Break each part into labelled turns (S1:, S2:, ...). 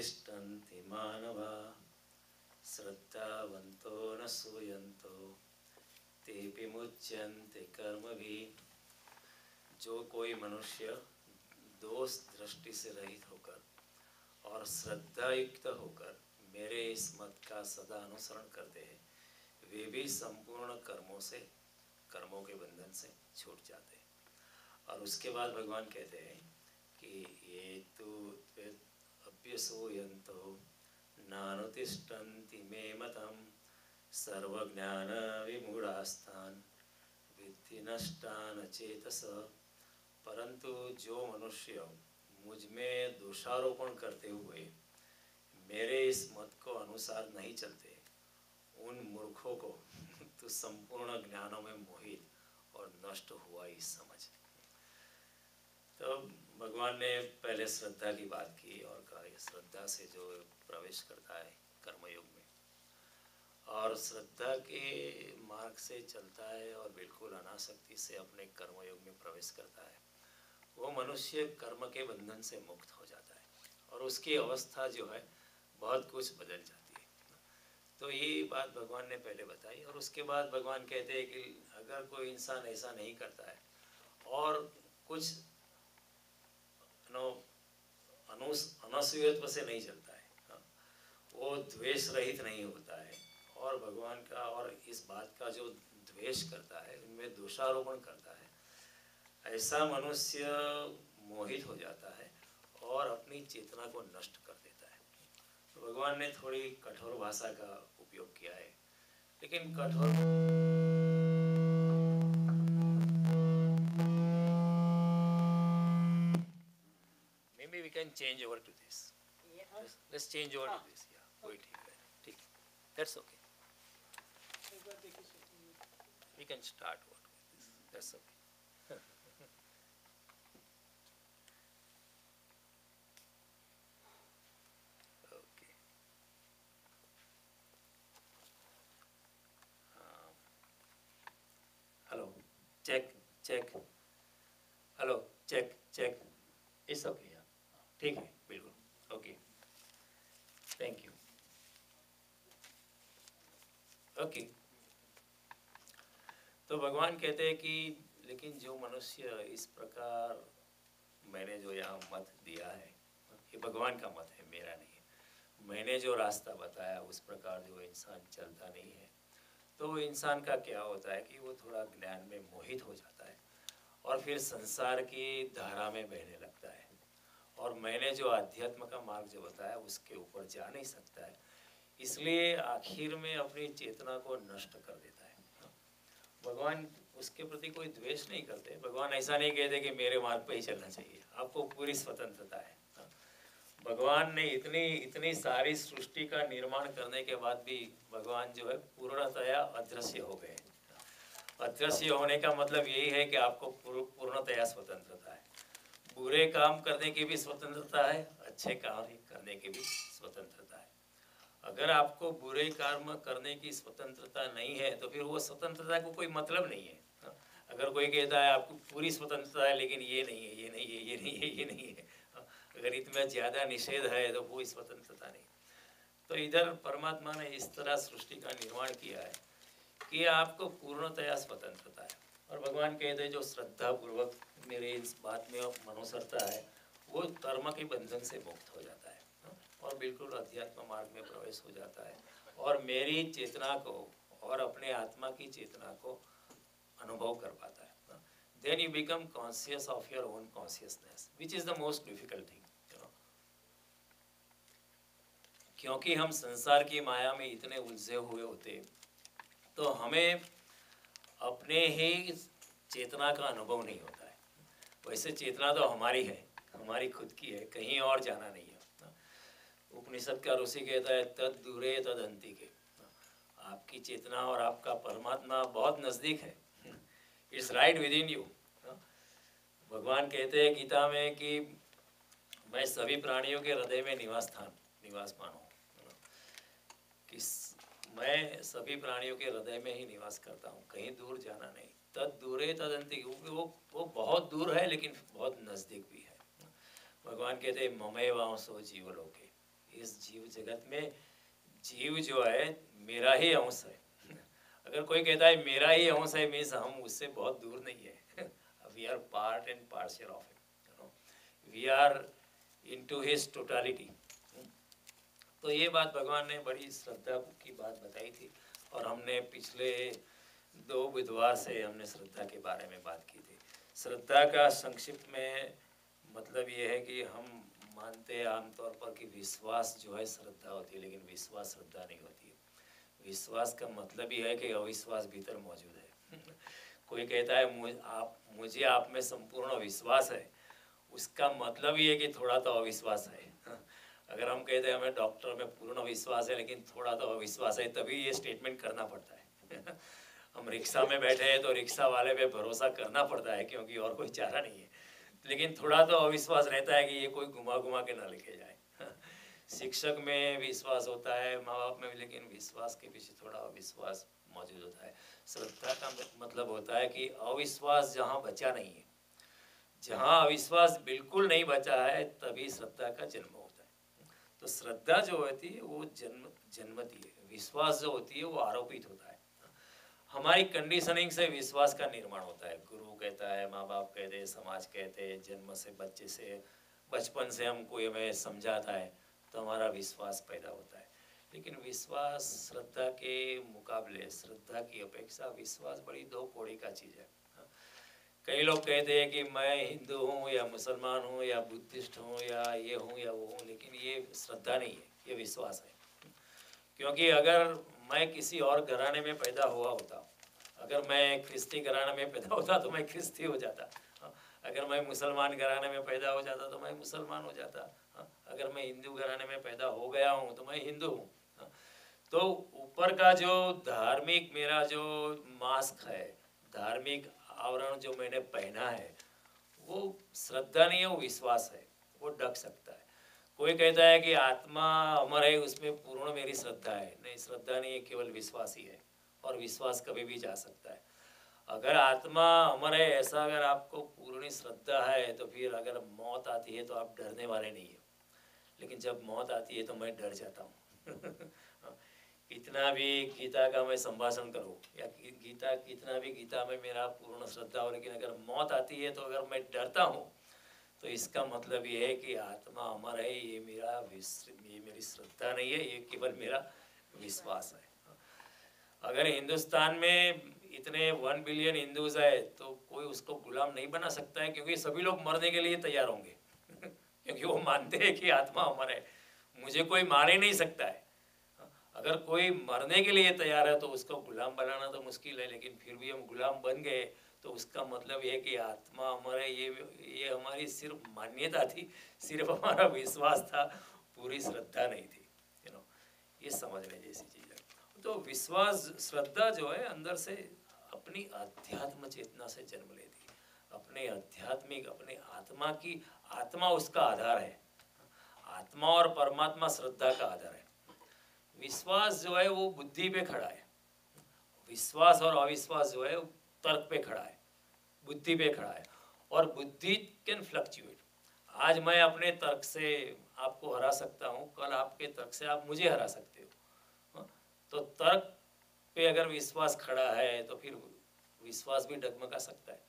S1: तिष्ठन्ति मानवा श्रद्धावन्तो न सूयन्तो तेऽपि मुच्यन्ते कर्मभिः। जो कोई मनुष्य दोष दृष्टि से रहित होकर और श्रद्धा युक्त होकर मेरे इस मत का सदा अनुसरण करते हैं, वे भी संपूर्ण कर्मों के बंधन से छूट जाते हैं। और उसके बाद भगवान कहते हैं कि ये तो अभ्यसूयन्तो नानुतिष्ठन्ति मे मतम् सर्वज्ञान विमूढ़ास्तान् विद्धि नष्टान चेतस। परंतु जो मनुष्य मुझ में दोषारोपण करते हुए मेरे इस मत को अनुसार नहीं चलते, उन मूर्खों को तो संपूर्ण ज्ञानों में मोहित और नष्ट हुआ ही समझ। तो भगवान ने पहले श्रद्धा की बात की और कहा श्रद्धा से जो प्रवेश करता है कर्मयोग में और श्रद्धा के मार्ग से चलता है और बिल्कुल अनासक्ति से अपने कर्मयोग में प्रवेश करता है, वो मनुष्य कर्म के बंधन से मुक्त हो जाता है और उसकी अवस्था जो है बहुत कुछ बदल जाती है। तो ये बात भगवान ने पहले बताई और उसके बाद भगवान कहते हैं कि अगर कोई इंसान ऐसा नहीं करता है और कुछ अनसूयत्व से नहीं चलता है, वो द्वेष रहित नहीं होता है और भगवान का और इस बात का जो द्वेष करता है, उनमें दोषारोपण करता है, ऐसा मनुष्य मोहित हो जाता है और अपनी चेतना को नष्ट कर देता है। तो भगवान ने थोड़ी कठोर भाषा का उपयोग किया है, लेकिन कठोर maybe we can change over to this. Let's change over to this. Yeah, कोई ठीक है, that's okay. We can start over with this. That's okay. Okay. Hello. Check. Hello. Check. It's okay. Yeah. ठीक है, बिल्कुल okay, thank you. Okay, तो भगवान कहते हैं कि लेकिन जो मनुष्य इस प्रकार मैंने जो यहाँ मत दिया है, ये भगवान का मत है, मेरा नहीं है। मैंने जो रास्ता बताया उस प्रकार जो इंसान चलता नहीं है, तो इंसान का क्या होता है कि वो थोड़ा ज्ञान में मोहित हो जाता है और फिर संसार की धारा में बहने लगता है और मैंने जो अध्यात्म का मार्ग जो बताया उसके ऊपर जा नहीं सकता है, इसलिए आखिर में अपनी चेतना को नष्ट कर देता है। भगवान उसके प्रति कोई द्वेष नहीं करते। भगवान ऐसा नहीं कहते कि मेरे मार्ग पे ही चलना चाहिए, आपको पूरी स्वतंत्रता है। भगवान ने इतनी सारी सृष्टि का निर्माण करने के बाद भी भगवान जो है पूर्णतया अदृश्य हो गए। अदृश्य होने का मतलब यही है कि आपको पूर्णतया स्वतंत्रता है। बुरे काम करने की भी स्वतंत्रता है, अच्छे काम करने की भी स्वतंत्रता है। अगर आपको बुरे कर्म करने की स्वतंत्रता नहीं है तो फिर वो स्वतंत्रता को कोई मतलब नहीं है। अगर कोई कहता है आपको पूरी स्वतंत्रता है लेकिन ये नहीं है, ये नहीं है, ये नहीं है, ये नहीं है, अगर इतना ज़्यादा निषेध है तो वो स्वतंत्रता नहीं। तो इधर परमात्मा ने इस तरह सृष्टि का निर्माण किया है कि आपको पूर्णतया स्वतंत्रता है। और भगवान कहते हैं जो श्रद्धा पूर्वक मेरे इस बात में अनुसरता है वो कर्म के बंधन से मुक्त हो जाता है और बिल्कुल अध्यात्म मार्ग में प्रवेश हो जाता है और मेरी चेतना को और अपने आत्मा की चेतना को अनुभव कर पाता है। Then you become conscious of your own consciousness, which is the most difficult thing. क्योंकि हम संसार की माया में इतने उलझे हुए होते तो हमें अपने ही चेतना का अनुभव नहीं होता है। वैसे चेतना तो हमारी है, हमारी खुद की है, कहीं और जाना नहीं है। उपनिषद का ऋषि कहता है तद दूरे तद अंतिके, आपकी चेतना और आपका परमात्मा बहुत नज़दीक है, it's right with in you. भगवान कहते हैं गीता में कि मैं सभी प्राणियों के हृदय में निवासमान हूँ, कि मैं सभी प्राणियों के हृदय में ही निवास करता हूँ, कहीं दूर जाना नहीं। तद दूरे तद अंतिके, वो बहुत दूर है लेकिन बहुत नज़दीक भी है। भगवान कहते हैं ममेवांसो जीवलोके, इस जीव जगत में जीव जो है मेरा ही अंश है। अगर कोई कहता है मेरा ही अंश है, मीन्स हम उससे बहुत दूर नहीं है। We are part and partial of it, we are into his totality. तो ये बात भगवान ने बड़ी श्रद्धा की बात बताई थी, और हमने पिछले 2 बुधवार से हमने श्रद्धा के बारे में बात की थी। श्रद्धा का संक्षिप्त में मतलब ये है कि हम मानते हैं आमतौर पर कि विश्वास जो है श्रद्धा होती है, लेकिन विश्वास श्रद्धा नहीं होती है। विश्वास का मतलब ही है कि अविश्वास भीतर मौजूद है। कोई कहता है मुझे आप में संपूर्ण विश्वास है, उसका मतलब ये है कि थोड़ा तो अविश्वास है। अगर हम कहते हैं हमें डॉक्टर में पूर्ण विश्वास है लेकिन थोड़ा तो अविश्वास है, तभी ये स्टेटमेंट करना पड़ता है। हम रिक्शा में बैठे हैं तो रिक्शा वाले पे भरोसा करना पड़ता है, क्योंकि और कोई चारा नहीं है, लेकिन थोड़ा तो अविश्वास रहता है कि ये कोई घुमा घुमा के ना लेके जाए। शिक्षक में विश्वास होता है, माँ बाप में भी, लेकिन विश्वास के पीछे थोड़ा अविश्वास मौजूद होता है। श्रद्धा का मतलब होता है कि अविश्वास जहाँ बचा नहीं है, जहाँ अविश्वास बिल्कुल नहीं बचा है, तभी श्रद्धा का जन्म होता है। तो श्रद्धा जो होती है वो जन्मती है, विश्वास जो होती है वो आरोपित होता है। हमारी कंडीशनिंग से विश्वास का निर्माण होता है। गुरु कहता है, माँ बाप कहते हैं, समाज कहते हैं, जन्म से बच्चे से बचपन से हमको हमें समझाता है, तो हमारा विश्वास पैदा होता है। लेकिन विश्वास श्रद्धा के मुकाबले, श्रद्धा की अपेक्षा विश्वास बड़ी दो कौड़ी का चीज़ है। कई लोग कहते हैं कि मैं हिंदू हूँ या मुसलमान हूँ या बुद्धिस्ट हूँ या ये हूँ या वो हूँ, लेकिन ये श्रद्धा नहीं है, ये विश्वास है। क्योंकि अगर मैं किसी और घराने में पैदा हुआ होता, अगर मैं ख्रिस्ती घराने में पैदा होता तो मैं ख्रिस्ती हो जाता, अगर मैं मुसलमान घराने में पैदा हो जाता तो मैं मुसलमान हो जाता, अगर मैं हिंदू घराने में पैदा हो गया हूँ तो मैं हिंदू हूँ। तो ऊपर का जो धार्मिक मेरा जो मास्क है, धार्मिक आवरण जो मैंने पहना है, वो श्रद्धा नहीं है, वो विश्वास है, वो ढक सकता है। कोई कहता है कि आत्मा अमर है, उसमें पूर्ण मेरी श्रद्धा है। नहीं, श्रद्धा नहीं है, केवल विश्वास ही है, और विश्वास कभी भी जा सकता है। अगर आत्मा अमर है ऐसा अगर आपको पूर्ण श्रद्धा है, तो फिर अगर मौत आती है तो आप डरने वाले नहीं है। लेकिन जब मौत आती है तो मैं डर जाता हूँ। कितना भी गीता का मैं संभाषण करूँ या गीता कितना भी गीता में मेरा पूर्ण श्रद्धा हो, लेकिन अगर मौत आती है तो अगर मैं डरता हूँ, तो इसका मतलब ये है कि आत्मा अमर है, ये मेरी श्रद्धा नहीं है, ये केवल मेरा विश्वास है। अगर हिंदुस्तान में इतने 1 बिलियन हिंदूज है तो कोई उसको गुलाम नहीं बना सकता है, क्योंकि सभी लोग मरने के लिए तैयार होंगे। क्योंकि वो मानते हैं कि आत्मा अमर है, मुझे कोई मार ही नहीं सकता है। अगर कोई मरने के लिए तैयार है तो उसको गुलाम बनाना तो मुश्किल है, लेकिन फिर भी हम गुलाम बन गए, तो उसका मतलब ये है कि आत्मा अमर है, ये हमारी सिर्फ मान्यता थी, सिर्फ हमारा विश्वास था, पूरी श्रद्धा नहीं थी। ये समझने जैसी चीज़ है। तो विश्वास, श्रद्धा जो है अंदर से अपनी अध्यात्म चेतना से जन्म लेती है, अपने आध्यात्मिक, अपने आत्मा की, आत्मा उसका आधार है। आत्मा और परमात्मा श्रद्धा का आधार है। विश्वास जो है वो बुद्धि पे खड़ा है, विश्वास और अविश्वास जो है वो तर्क पे खड़ा है, बुद्धि पे खड़ा है। और बुद्धि कैन फ्लक्चुएट। आज मैं अपने तर्क से आपको हरा सकता हूँ, कल आपके तर्क से आप मुझे हरा सकते हो। तो तर्क पे अगर विश्वास खड़ा है तो फिर विश्वास भी डगमगा सकता है।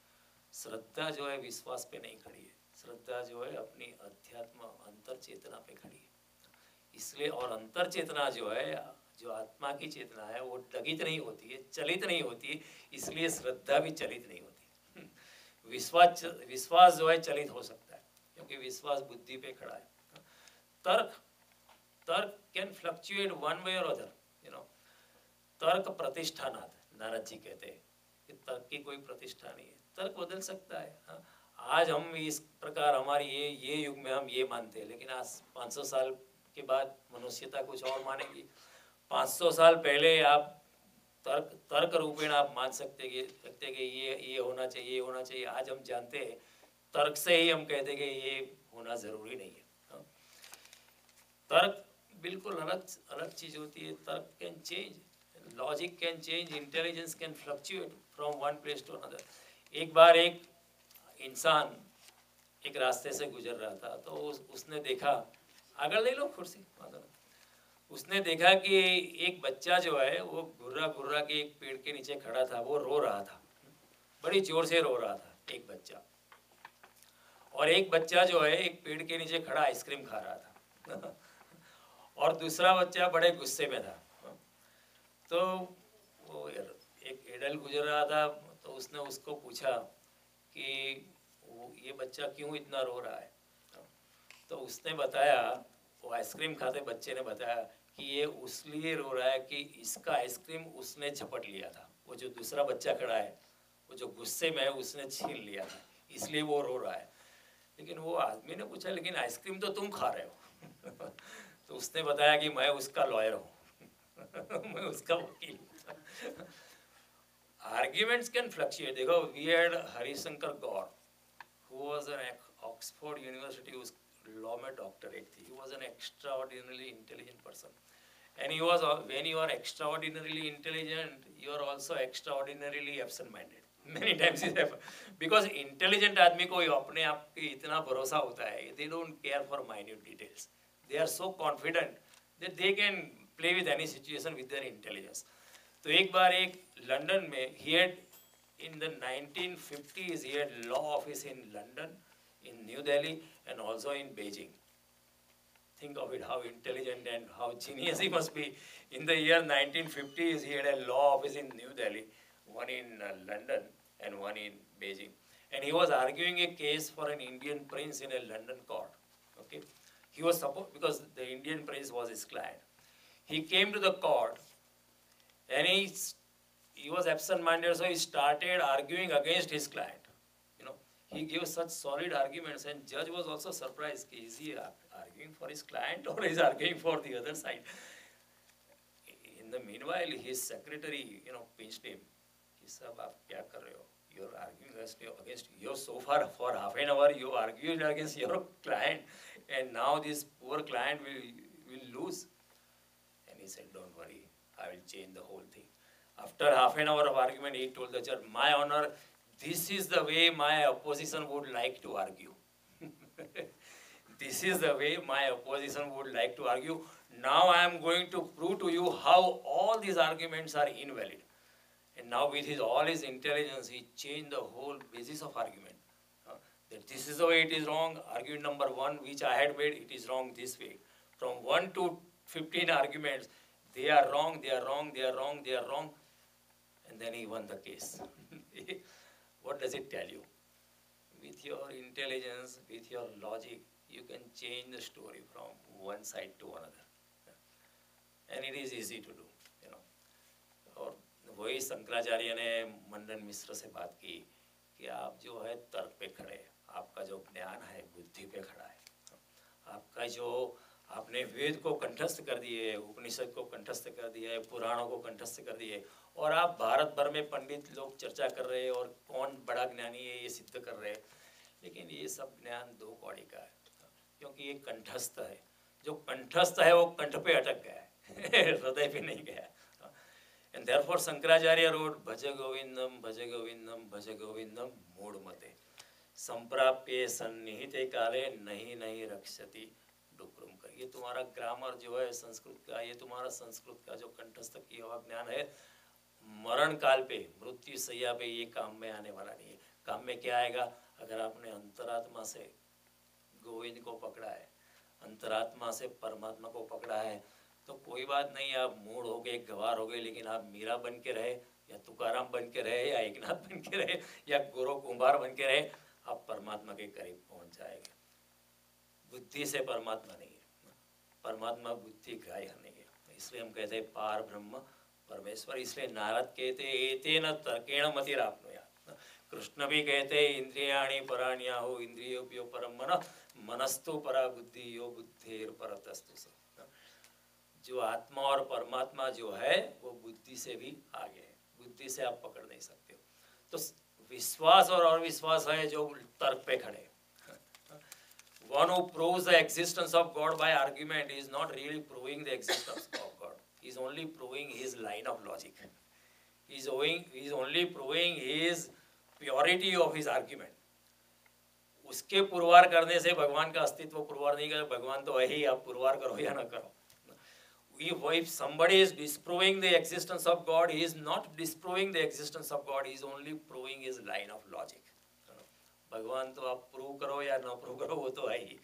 S1: श्रद्धा जो है विश्वास पे नहीं खड़ी है, श्रद्धा जो है अपनी अध्यात्म अंतर चेतना पे खड़ी है। इसलिए, और अंतर चेतना जो है, जो आत्मा की चेतना है, वो डगित नहीं होती है, चलित नहीं होती है, इसलिए श्रद्धा भी चलित नहीं होती। विश्वास जो है चलित हो सकता है, क्योंकि विश्वास बुद्धि पे खड़ा है। तर्क कैन फ्लक्चुएट वन वे और अदर, तर्क प्रतिष्ठानाथ, नारद जी कहते हैं कि तर्क की कोई प्रतिष्ठा नहीं है, तर्क बदल सकता है। आज हम इस प्रकार हमारी ये युग में हम ये मानते हैं, लेकिन आज 500 साल के बाद मनुष्यता कुछ और मानेगी। 500 साल पहले आप तर्क रूपेण आप मान सकते कि ये होना चाहिए, ये होना चाहिए। आज हम जानते हैं, तर्क से ही हम कहते कि ये होना जरूरी नहीं है। तर्क बिल्कुल अलग चीज होती है। तर्क can change, logic can change, intelligence can fluctuate from one place to another. एक बार एक इंसान एक रास्ते से गुजर रहा था, तो उसने देखा आगे ले लो कुर्सी, वांधो नहीं। उसने देखा कि एक बच्चा जो है वो घुर्रा घुर्रा के एक पेड़ के नीचे खड़ा था, वो रो रहा था, बड़ी जोर से रो रहा था एक बच्चा। और एक बच्चा जो है एक पेड़ के नीचे खड़ा आइसक्रीम खा रहा था और दूसरा बच्चा बड़े गुस्से में था। तो वो एक एडल्ट गुजर रहा था, तो उसने उसको पूछा कि ये बच्चा क्यों इतना रो रहा है। तो उसने बताया, वो आइसक्रीम खाते बच्चे ने बताया कि ये उसलिए रो रहा है कि इसका आइसक्रीम उसने झपट लिया था, वो जो दूसरा बच्चा खड़ा है वो जो गुस्से में है उसने छीन लिया था, इसलिए वो रो रहा है। लेकिन वो आदमी ने पूछा लेकिन आइसक्रीम तो तुम खा रहे हो तो उसने बताया कि मैं उसका लॉयर हूँ मैं उसका वकील हूँ। Arguments can fluctuate. देखो, we had Harishankar Gaur who was an Oxford University law में डॉक्टरेट थी. He was an extraordinarily intelligent person. And he was, when you are extraordinarily intelligent, you are also extraordinarily absent-minded. Many times it happens. Because intelligent आदमी को अपने आप पे इतना भरोसा होता है, they don't care for minute details. They are so confident that they can play with any situation with their intelligence. तो एक बार एक लंदन में he had in the 1950s he had law office in London, in New Delhi, and also in Beijing. Think of it, how intelligent and how genius he must be. In the year 1950s he had a law office in New Delhi, one in London and one in Beijing, and he was arguing a case for an Indian prince in a London court. Okay, he was supposed, because the Indian prince was his client, he came to the court and he was absent-minded, so he started arguing against his client. You know, he gave such solid arguments, and judge was also surprised. Is he arguing for his client or is arguing for the other side? In the meanwhile, his secretary, pinched him. He said, "Aap kya kar rahe ho? You're arguing against you. So far for half an hour you argued against your client, and now this poor client will lose." And he said, "Don't worry, I will change the whole thing." After half an hour of argument, he told the judge, "My honor, this is the way my opposition would like to argue." This is the way my opposition would like to argue. Now I am going to prove to you how all these arguments are invalid. And now with all his intelligence, he changed the whole basis of argument. That this is the way it is wrong. Argument number 1, which I had made, it is wrong this way. From 1 to 15 arguments, they are wrong, they are wrong, they are wrong, they are wrong. And then he won the case. What does it tell you? With your intelligence, with your logic, you can change the story from one side to another. And it is easy to do, और वही शंकराचार्य ने मंडन मिश्र से बात की कि आप जो है तर्क पे खड़े, आपका जो ज्ञान है बुद्धि पे खड़ा है, आपका जो आपने वेद को कंठस्थ कर दिए, उपनिषद को कंठस्थ कर दिया है, पुराणों को कंठस्थ कर दिए, और आप भारत भर में पंडित लोग चर्चा कर रहे हैं और कौन बड़ा ज्ञानी है ये सिद्ध कर रहे हैं, लेकिन ये सब ज्ञान 2 कौड़ी का है, क्योंकि ये कंठस्थ है। जो कंठस्थ है वो कंठ पे अटक गया है हृदय पे नहीं गया। And therefore Shankaracharya wrote, भज गोविंदम भज गोविंदम भज गोविंदम मूढ़मते संप्राप्ये सन्निहिते काले नहीं नहीं रक्षति डुक्रुम कर। ये तुम्हारा ग्रामर जो है संस्कृत का, ये तुम्हारा संस्कृत का जो कंठस्थ किया हुआ ज्ञान है, मरण काल पे, मृत्यु सैया पे ये काम में आने वाला नहीं है। काम में क्या आएगा? अगर आपने अंतरात्मा से गोविंद को पकड़ा है, अंतरात्मा से परमात्मा को पकड़ा है, तो कोई बात नहीं, आप मूढ़ हो गए, गवार हो गए, लेकिन आप मीरा बन के रहे या तुकाराम बन के रहे या एकनाथ बन के रहे या गुरु कुंभार बन के रहे, आप परमात्मा के करीब पहुंच जाएंगे। बुद्धि से परमात्मा नहीं है, परमात्मा बुद्धि ग्राह्य नहीं है। इसलिए हम कहते हैं पार ब्रह्म परमेश्वर। इसलिए नारद कहते एतेन तर्केण मतिराप्नुयात्। कृष्ण भी कहते इंद्रियाणि पराण्याहु इंद्रियोऽप्यो परम मनः मनस्तु परा बुद्धि यो बुद्धेर परतस्तु स। जो आत्मा और परमात्मा जो है वो बुद्धि से भी आगे है, बुद्धि से आप पकड़ नहीं सकते हो। तो विश्वास और अविश्वास है जो तर्क पे खड़े। One who proves the existence of God by argument is not really proving the existence of God. He is only proving his line of logic. He is only proving his purity of his argument. उसके पुरवार करने से भगवान का अस्तित्व पुरवार नहीं करे। भगवान तो है ही, आप पुरवार करो या ना करो। If somebody is disproving the existence of God, he is not disproving the existence of God, he is only proving his line of logic. भगवान तो आप प्रूव करो या ना प्रूव करो, वो तो है ही।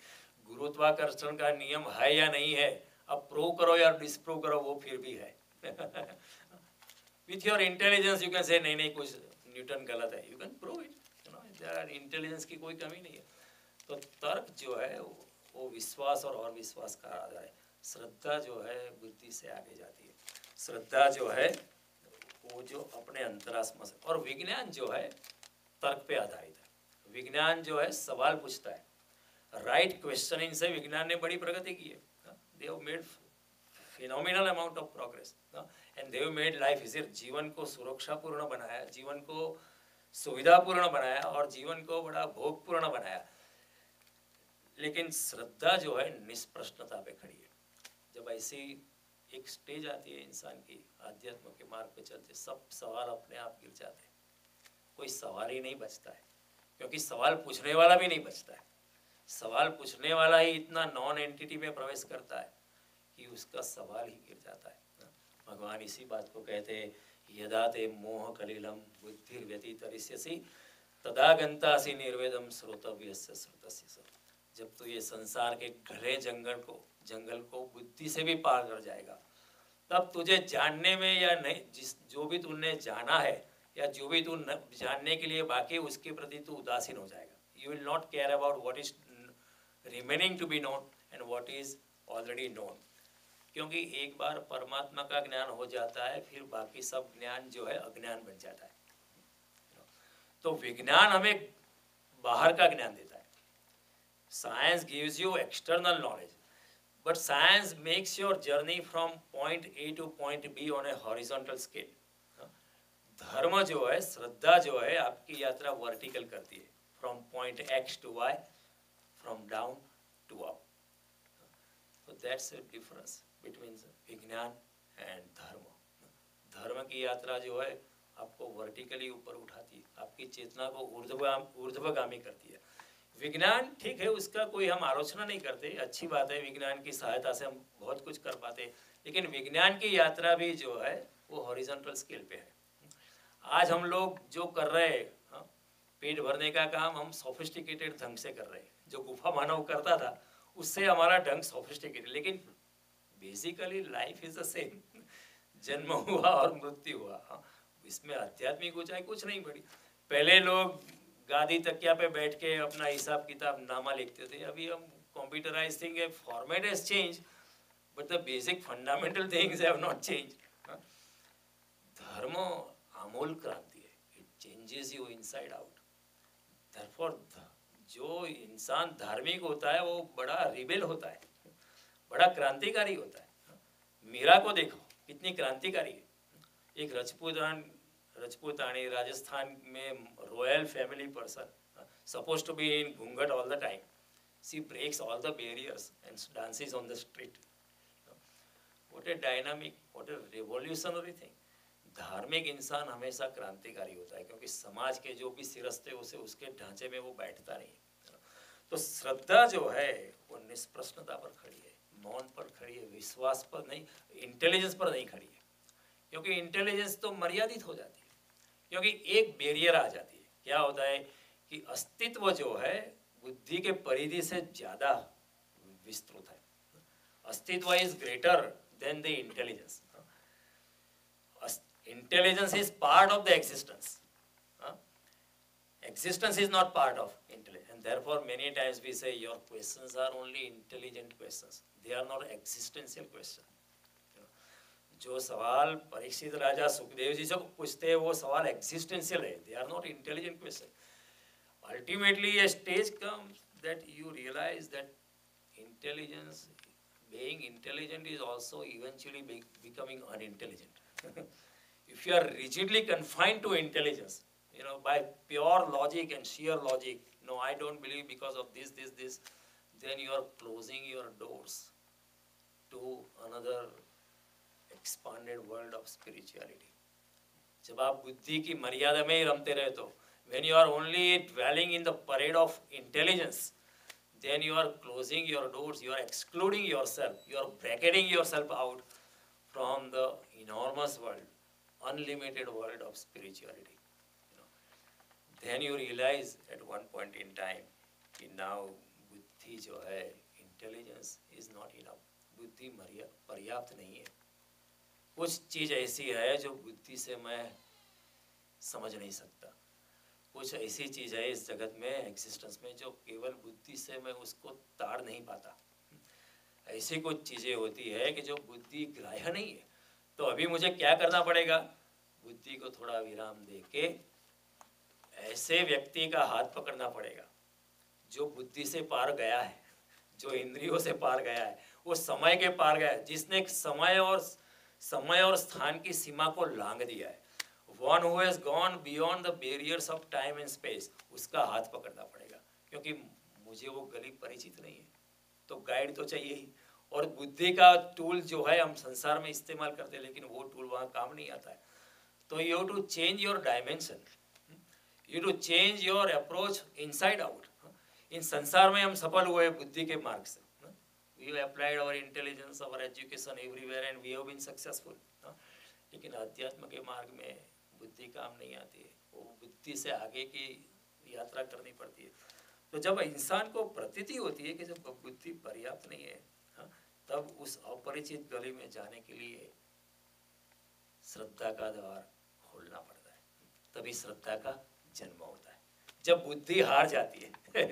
S1: गुरुत्वाकर्षण का नियम है या नहीं है, आप प्रूव करो या डिस्प्रूव करो, वो फिर भी है। With your intelligence you can say नहीं नहीं कुछ न्यूटन गलत है, you can prove it, intelligence की कोई कमी नहीं है। तो तर्क जो है वो विश्वास और विश्वास का आधार है। श्रद्धा जो है बुद्धि से आगे जाती है। श्रद्धा जो है वो जो अपने अंतरात्मा से, और विज्ञान जो है तर्क पे आधारित है। विज्ञान जो है सवाल पूछता है, राइट क्वेश्चनिंग से विज्ञान ने बड़ी प्रगति की है। They have made phenomenal amount of progress and they have made life easier. जीवन को सुरक्षापूर्ण बनाया, जीवन को सुविधापूर्ण बनाया और जीवन को बड़ा भोगपूर्ण बनाया। लेकिन श्रद्धा जो है निष्प्रश्नता पे खड़ी है। जब ऐसी एक स्टेज आती है इंसान की, आध्यात्म के मार्ग पे चलते सब सवाल अपने आप गिर जाते हैं, कोई सवाल ही नहीं बचता है, क्योंकि सवाल पूछने वाला भी नहीं बचता है। सवाल पूछने वाला ही इतना नॉन एंटिटी में प्रवेश करता है कि उसका सवाल ही गिर जाता है। भगवान इसी बात को कहते हैं, यदा ते मोह कलिलम बुद्धिर्व्यतितरिष्यसि तदा गंतासि निर्वेदम श्रोतव्यस्य श्रुतस्य। जब तू ये संसार के घने जंगल को बुद्धि से भी पार कर जाएगा, तब तुझे जानने में या नहीं, जो भी तूने जाना है या जो भी तू जानने के लिए बाकी, उसके प्रति तू उदासीन हो जाएगा। You will not care about what is remaining to be known and what is already known. क्योंकि एक बार परमात्मा का ज्ञान हो जाता है, फिर बाकी सब ज्ञान जो है अज्ञान बन जाता है। तो विज्ञान हमें बाहर का ज्ञान देता है। Science gives you external knowledge, but science makes your journey from point A two point be on A horizontal scale. धर्म जो है, श्रद्धा जो है, आपकी यात्रा वर्टिकल करती है, from point x to y, from down to up. So that's the difference between विज्ञान एंड धर्म। धर्म की यात्रा जो है आपको वर्टिकली ऊपर उठाती है, आपकी चेतना को ऊर्ध्वगामी करती है। विज्ञान ठीक है, उसका कोई हम आलोचना नहीं करते, अच्छी बात है, विज्ञान की सहायता से हम बहुत कुछ कर पाते हैं। लेकिन विज्ञान की यात्रा भी जो है वो हॉरिजॉन्टल स्केल पे है। आज हम लोग जो कर रहे हैं, पेट भरने का काम हम सोफिस्टिकेटेड ढंग से कर रहे हैं। जो गुफा मानव करता था उससे हमारा ढंग सोफिस्टिकेटेड, लेकिन basically life is the same. जन्म हुआ और मृत्यु हुआ, इसमें आध्यात्मिक ऊंचाई कुछ नहीं बढ़ी। पहले लोग गादी तकिया पे बैठ के अपना हिसाब किताब नामा लिखते थे, अभी हम कंप्यूटराइज्ड थिंग है, format has change but the basic fundamental things have not change. धर्म आमूल क्रांति है, it changes you inside out. Therefore जो इंसान धार्मिक होता है वो बड़ा रिबेल होता है, बड़ा क्रांतिकारी होता है। मीरा को देखो कितनी क्रांतिकारी है। एक राजपूतानी राजस्थान में royal family person, suppose to be in ghoonghat all the time, she breaks all the barriers and dances on the street. What a dynamic, what a revolutionary thing. धार्मिक इंसान हमेशा क्रांतिकारी होता है, क्योंकि समाज के जो भी सिरस्ते उसे उसके ढांचे में वो बैठता नहीं। तो श्रद्धा जो है वो निष्प्रश्नता पर खड़ी है, मौन पर खड़ी है, विश्वास पर नहीं, इंटेलिजेंस पर नहीं खड़ी है। क्योंकि इंटेलिजेंस तो मर्यादित हो जाती है, क्योंकि एक बैरियर आ जाती है। क्या होता है कि अस्तित्व जो है बुद्धि के परिधि से ज्यादा विस्तृत है। अस्तित्व is greater than the intelligence. Intelligence is part of the existence. Existence is not part of intelligence, and therefore many times we say your questions are only intelligent questions. They are not existential questions. जो सवाल परीक्षित राजा सुखदेव जी से पूछते हैं वो सवाल existential है. They are not intelligent questions. Ultimately, a stage comes that you realize that intelligence, being intelligent, is also eventually becoming unintelligent. If you are rigidly confined to intelligence, by pure logic and sheer logic, no, I don't believe because of this, then you are closing your doors to another expanded world of spirituality. जब आप बुद्धि की मर्यादा में ही रमते रहे तो When you are only dwelling in the parade of intelligence, then you are closing your doors, you are excluding yourself, you are bracketing yourself out from the enormous world, unlimited world of spirituality. You know. Then you realize at one point in time कि now बुद्धि जो है, intelligence is not enough. बुद्धि पर्याप्त नहीं है. कुछ चीज़ ऐसी है जो बुद्धि से मैं समझ नहीं सकता. कुछ ऐसी चीज़ है इस जगत में, एग्जिस्टेंस में, जो केवल बुद्धि से मैं उसको ताड़ नहीं पाता. ऐसी कुछ चीज़ें होती है कि जो बुद्धि ग्राह्य नहीं है. तो अभी मुझे क्या करना पड़ेगा? बुद्धि को थोड़ा विराम दे के ऐसे व्यक्ति का हाथ पकड़ना पड़ेगा जो बुद्धि से पार गया है, जो इंद्रियों से पार गया है, वो समय के पार गया है, जिसने समय और स्थान की सीमा को लांघ दिया है. One who has gone beyond the barriers of time and space, उसका हाथ पकड़ना पड़ेगा. क्योंकि मुझे वो गली परिचित नहीं है, तो गाइड तो चाहिए ही. और बुद्धि का टूल जो है हम संसार में इस्तेमाल करते हैं, लेकिन वो टूल वहाँ काम नहीं आता है. तो you have to change your dimension, you to change your approach inside out. इन संसार में हम सफल हुए बुद्धि के मार्ग से. We have applied our intelligence, our education everywhere and we have been successful. लेकिन अध्यात्म के मार्ग में बुद्धि काम नहीं आती है. वो बुद्धि से आगे की यात्रा करनी पड़ती है. तो जब इंसान को प्रतीति होती है कि जब बुद्धि पर्याप्त नहीं है, तब उस अपरिचित गली में जाने के लिए श्रद्धा का द्वार खोलना पड़ता है. तभी श्रद्धा का जन्म होता है. जब बुद्धि हार जाती है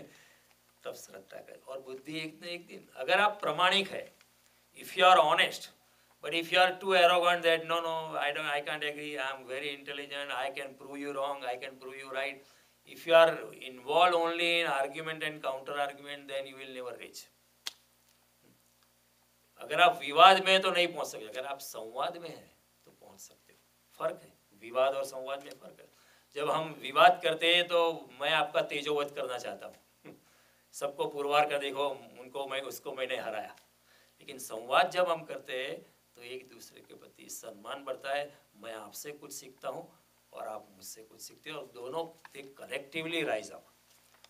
S1: तब श्रद्धा का. और बुद्धि एक न एक दिन, अगर आप प्रामाणिक है, if you are honest, but if you are too arrogant that no, I can't agree, I am very intelligent, I can prove you wrong, I can prove you right. If you are involved only in argument and counter argument, then you will never reach. अगर आप विवाद में तो नहीं पहुंच सकते, अगर आप संवाद में हैं तो पहुंच सकते हो. फर्क है, विवाद और संवाद में फर्क है. जब हम विवाद करते हैं तो मैं आपका तेजोवध करना चाहता हूँ, सबको पुरवार कर देखो, उनको उसको मैंने हराया. लेकिन संवाद जब हम करते हैं तो एक दूसरे के प्रति सम्मान बढ़ता है. मैं आपसे कुछ सीखता हूँ और आप मुझसे कुछ सीखते हो, और दोनों कलेक्टिवली राइज अप.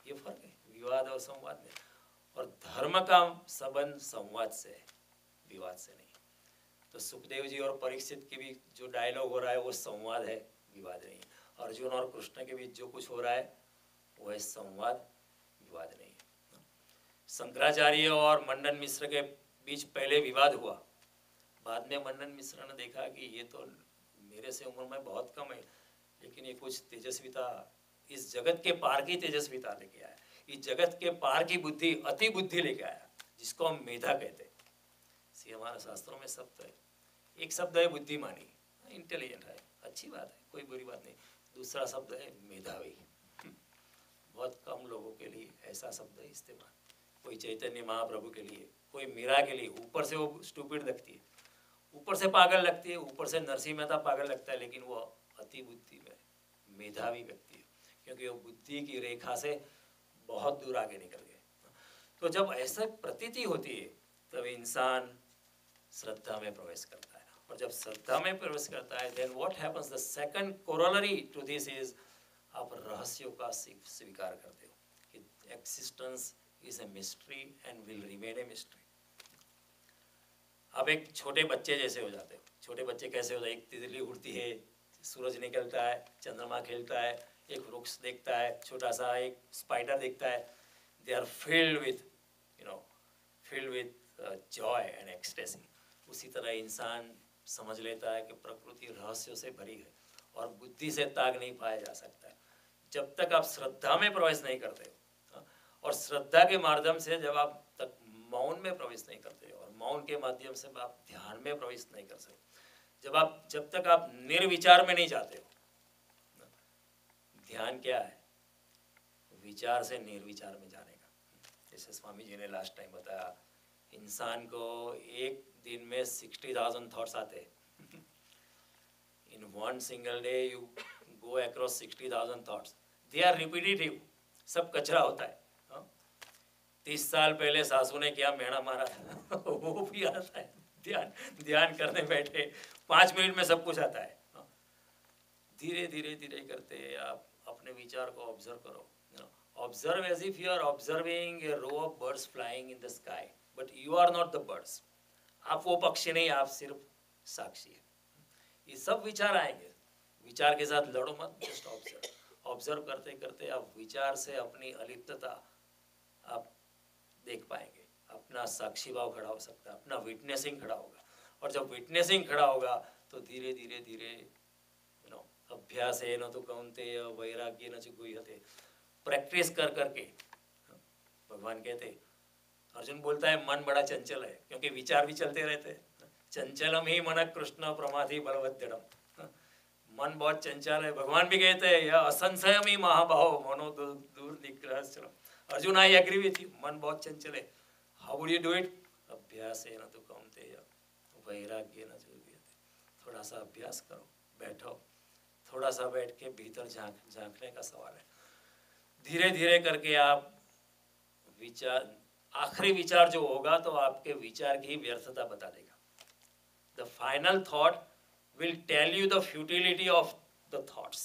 S1: ये फर्क है विवाद और संवाद में. और धर्म का संबंध संवाद से है, विवाद से नहीं. तो सुखदेव जी और परीक्षित के बीच जो डायलॉग हो रहा है वो संवाद है, विवाद नहीं. अर्जुन और कृष्ण के बीच जो कुछ हो रहा है वो है संवाद, विवाद नहीं. शंकराचार्य और मंडन मिश्र के बीच पहले विवाद हुआ. बाद में मंडन मिश्र ने देखा कि ये तो मेरे से उम्र में बहुत कम है, लेकिन ये कुछ तेजस्विता, इस जगत के पार की तेजस्विता लेके आया, इस जगत के पार की बुद्धि, अति बुद्धि लेके आया, जिसको हम मेधा कहते हैं. हमारे शास्त्रों में शब्द है, एक शब्द है बुद्धिमानी, इंटेलिजेंट है, अच्छी बात है, कोई बुरी बात नहीं. दूसरा शब्द है मेधावी. बहुत कम लोगों के लिए ऐसा शब्द है इस्तेमाल. कोई चैतन्य महाप्रभु के लिए, कोई मीरा के लिए. ऊपर से वो स्टूपिड लगती है, ऊपर से पागल लगती है, ऊपर से नरसिंह मेहता पागल लगता है, लेकिन वो अति बुद्धि में मेधावी व्यक्ति है, क्योंकि वो बुद्धि की रेखा से बहुत दूर आगे निकल गए. तो जब ऐसा प्रतीति होती है तब इंसान श्रद्धा में प्रवेश करता है. और जब श्रद्धा में प्रवेश करता है, then what happens, the second corollary to this is, आप रहस्यों का स्वीकार करते हो कि existence is a mystery and will remain a mystery. आप एक छोटे बच्चे जैसे हो जाते हो. छोटे बच्चे कैसे होते हैं? एक तितली उड़ती है, सूरज निकलता है, चंद्रमा खेलता है, एक वृक्ष देखता है, छोटा सा एक स्पाइडर देखता है. They are filled with joy and ecstasy. उसी तरह इंसान समझ लेता है कि प्रकृति रहस्यों से भरी है और बुद्धि से ताक नहीं पाया जा सकता है जब तक आप श्रद्धा में प्रवेश नहीं करते हो. और श्रद्धा के माध्यम से जब आप तक मौन में प्रवेश नहीं करते हो, और मौन के माध्यम से आप ध्यान में प्रवेश नहीं कर सकते, जब तक आप निर्विचार में नहीं जाते हो. ध्यान क्या है? विचार से निर्विचार में जाने का. जैसे स्वामी जी ने लास्ट टाइम बताया, इंसान को एक दिन में 60,000 थॉट्स आते हैं. In one single day you go across 60,000 thoughts. They are repetitive, सब कचरा होता है. 30 साल पहले सासू ने क्या मेढ़ा मारा था वो भी आता है. ध्यान करने बैठे 5 मिनट में सब कुछ आता है. धीरे धीरे धीरे करते आप अपने विचार को ऑब्जर्व करो, observe as if you are observing a row of birds flying in the sky, but you are not the birds. आप वो पक्षी नहीं, आप सिर्फ साक्षी है। ये सब विचार आएंगे, विचार के साथ लड़ो मत, जस्ट ऑब्जर्व। ऑब्जर्व करते करते आप विचार से अपनी अलिप्तता आप देख पाएंगे, अपना साक्षी भाव खड़ा हो सकता है, अपना विटनेसिंग खड़ा होगा। और जब विटनेसिंग खड़ा होगा तो धीरे धीरे धीरे अभ्यास है न तो कौन्तेय वैराग्य न च गुह्यते, प्रैक्टिस कर करके। भगवान कहते, अर्जुन बोलता है मन बड़ा चंचल है, क्योंकि विचार भी चलते रहते हैं। चंचलम ही मन कृष्ण प्रमाथि बलवद्दृढ़म्, मन बहुत चंचल है। भगवान भी कहते हैं यह असंशयम ही महाबाहो मनो दूर निग्रह चलम। Arjun I agree with you, मन बहुत चंचल है। How would you do it? अभ्यास है न तो कौन्तेय वैराग्य न च गुह्यते। थोड़ा सा अभ्यास करो, बैठो, थोड़ा सा बैठ के भीतर झांकने का सवाल है। धीरे धीरे करके आप विचार, आखिरी विचार जो होगा तो आपके विचार की व्यर्थता बता देगा। The final thought will tell you the futility of the thoughts,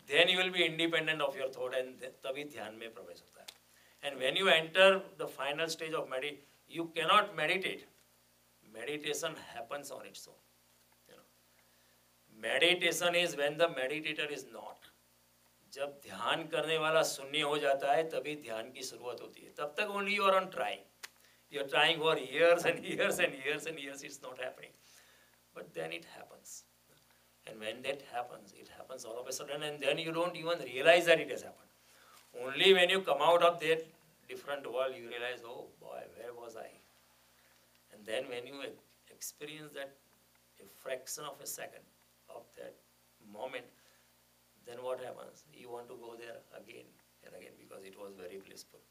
S1: then you will be independent of your thought, and तभी ध्यान में प्रवेश होता है। And when you enter the final stage of you cannot meditate, meditation happens on its own. Meditation is when the meditator is not. जब ध्यान करने वाला शून्य हो जाता है तभी ध्यान की शुरुआत होती है। तब तक only you are on trying, you are trying for years and years and years and years, it's not happening, but then it happens, and when that happens, it happens all of a sudden, and then you don't even realize that it has happened. Only when you come out of that different world you realize, oh boy, where was I? And then when you experience that a fraction of a second of that moment, then what happens? You want to go there again and again because it was very blissful.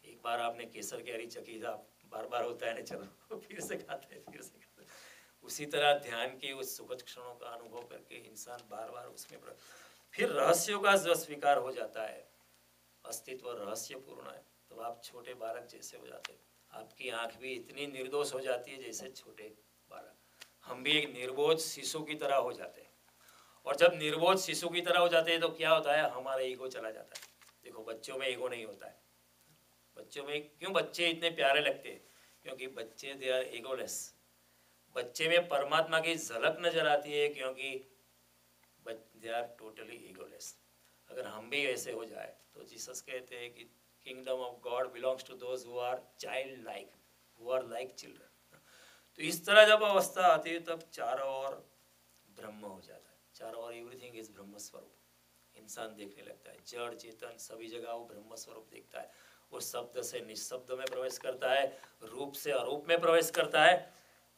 S1: एक बार आपने केसर की हरी चकीदा, बार बार होता है ना, चलो फिर से खाते हैं, फिर से खाते हैं। उसी तरह ध्यान के उस सुखद क्षणों का अनुभव करके इंसान बार बार उसमें फिर रहस्यों का जो स्वीकार हो जाता है, अस्तित्व रहस्यपूर्ण है, तो आप छोटे बालक जैसे हो जाते हैं। आपकी आंख भी इतनी निर्दोष हो जाती है जैसे छोटे बालक। हम भी एक निर्बोध शिशु की तरह हो जाते हैं। और जब निर्बोध शिशु की तरह हो जाते हैं तो क्या होता है? हमारा ईगो चला जाता है। देखो बच्चों में ईगो नहीं होता है। बच्चों में क्यों बच्चे इतने प्यारे लगते हैं? क्योंकि बच्चे दे आर ईगोलेस। बच्चे में परमात्मा की झलक नजर आती है क्योंकि दे आर टोटली ईगोलेस। अगर हम भी ऐसे हो जाए तो जीसस कहते हैं कि kingdom of God belongs to those who are child like, who are like children. तो इस तरह जब अवस्था आती है तब चारों ओर ब्रह्म हो जाता है, चारों ओर एवरीथिंग इज ब्रह्म स्वरूप। इंसान देखने लगता है, जड़ चेतन सभी जगह वो ब्रह्म स्वरूप देखता है। वो शब्द से निशब्द में प्रवेश करता है, रूप से अरूप में प्रवेश करता है,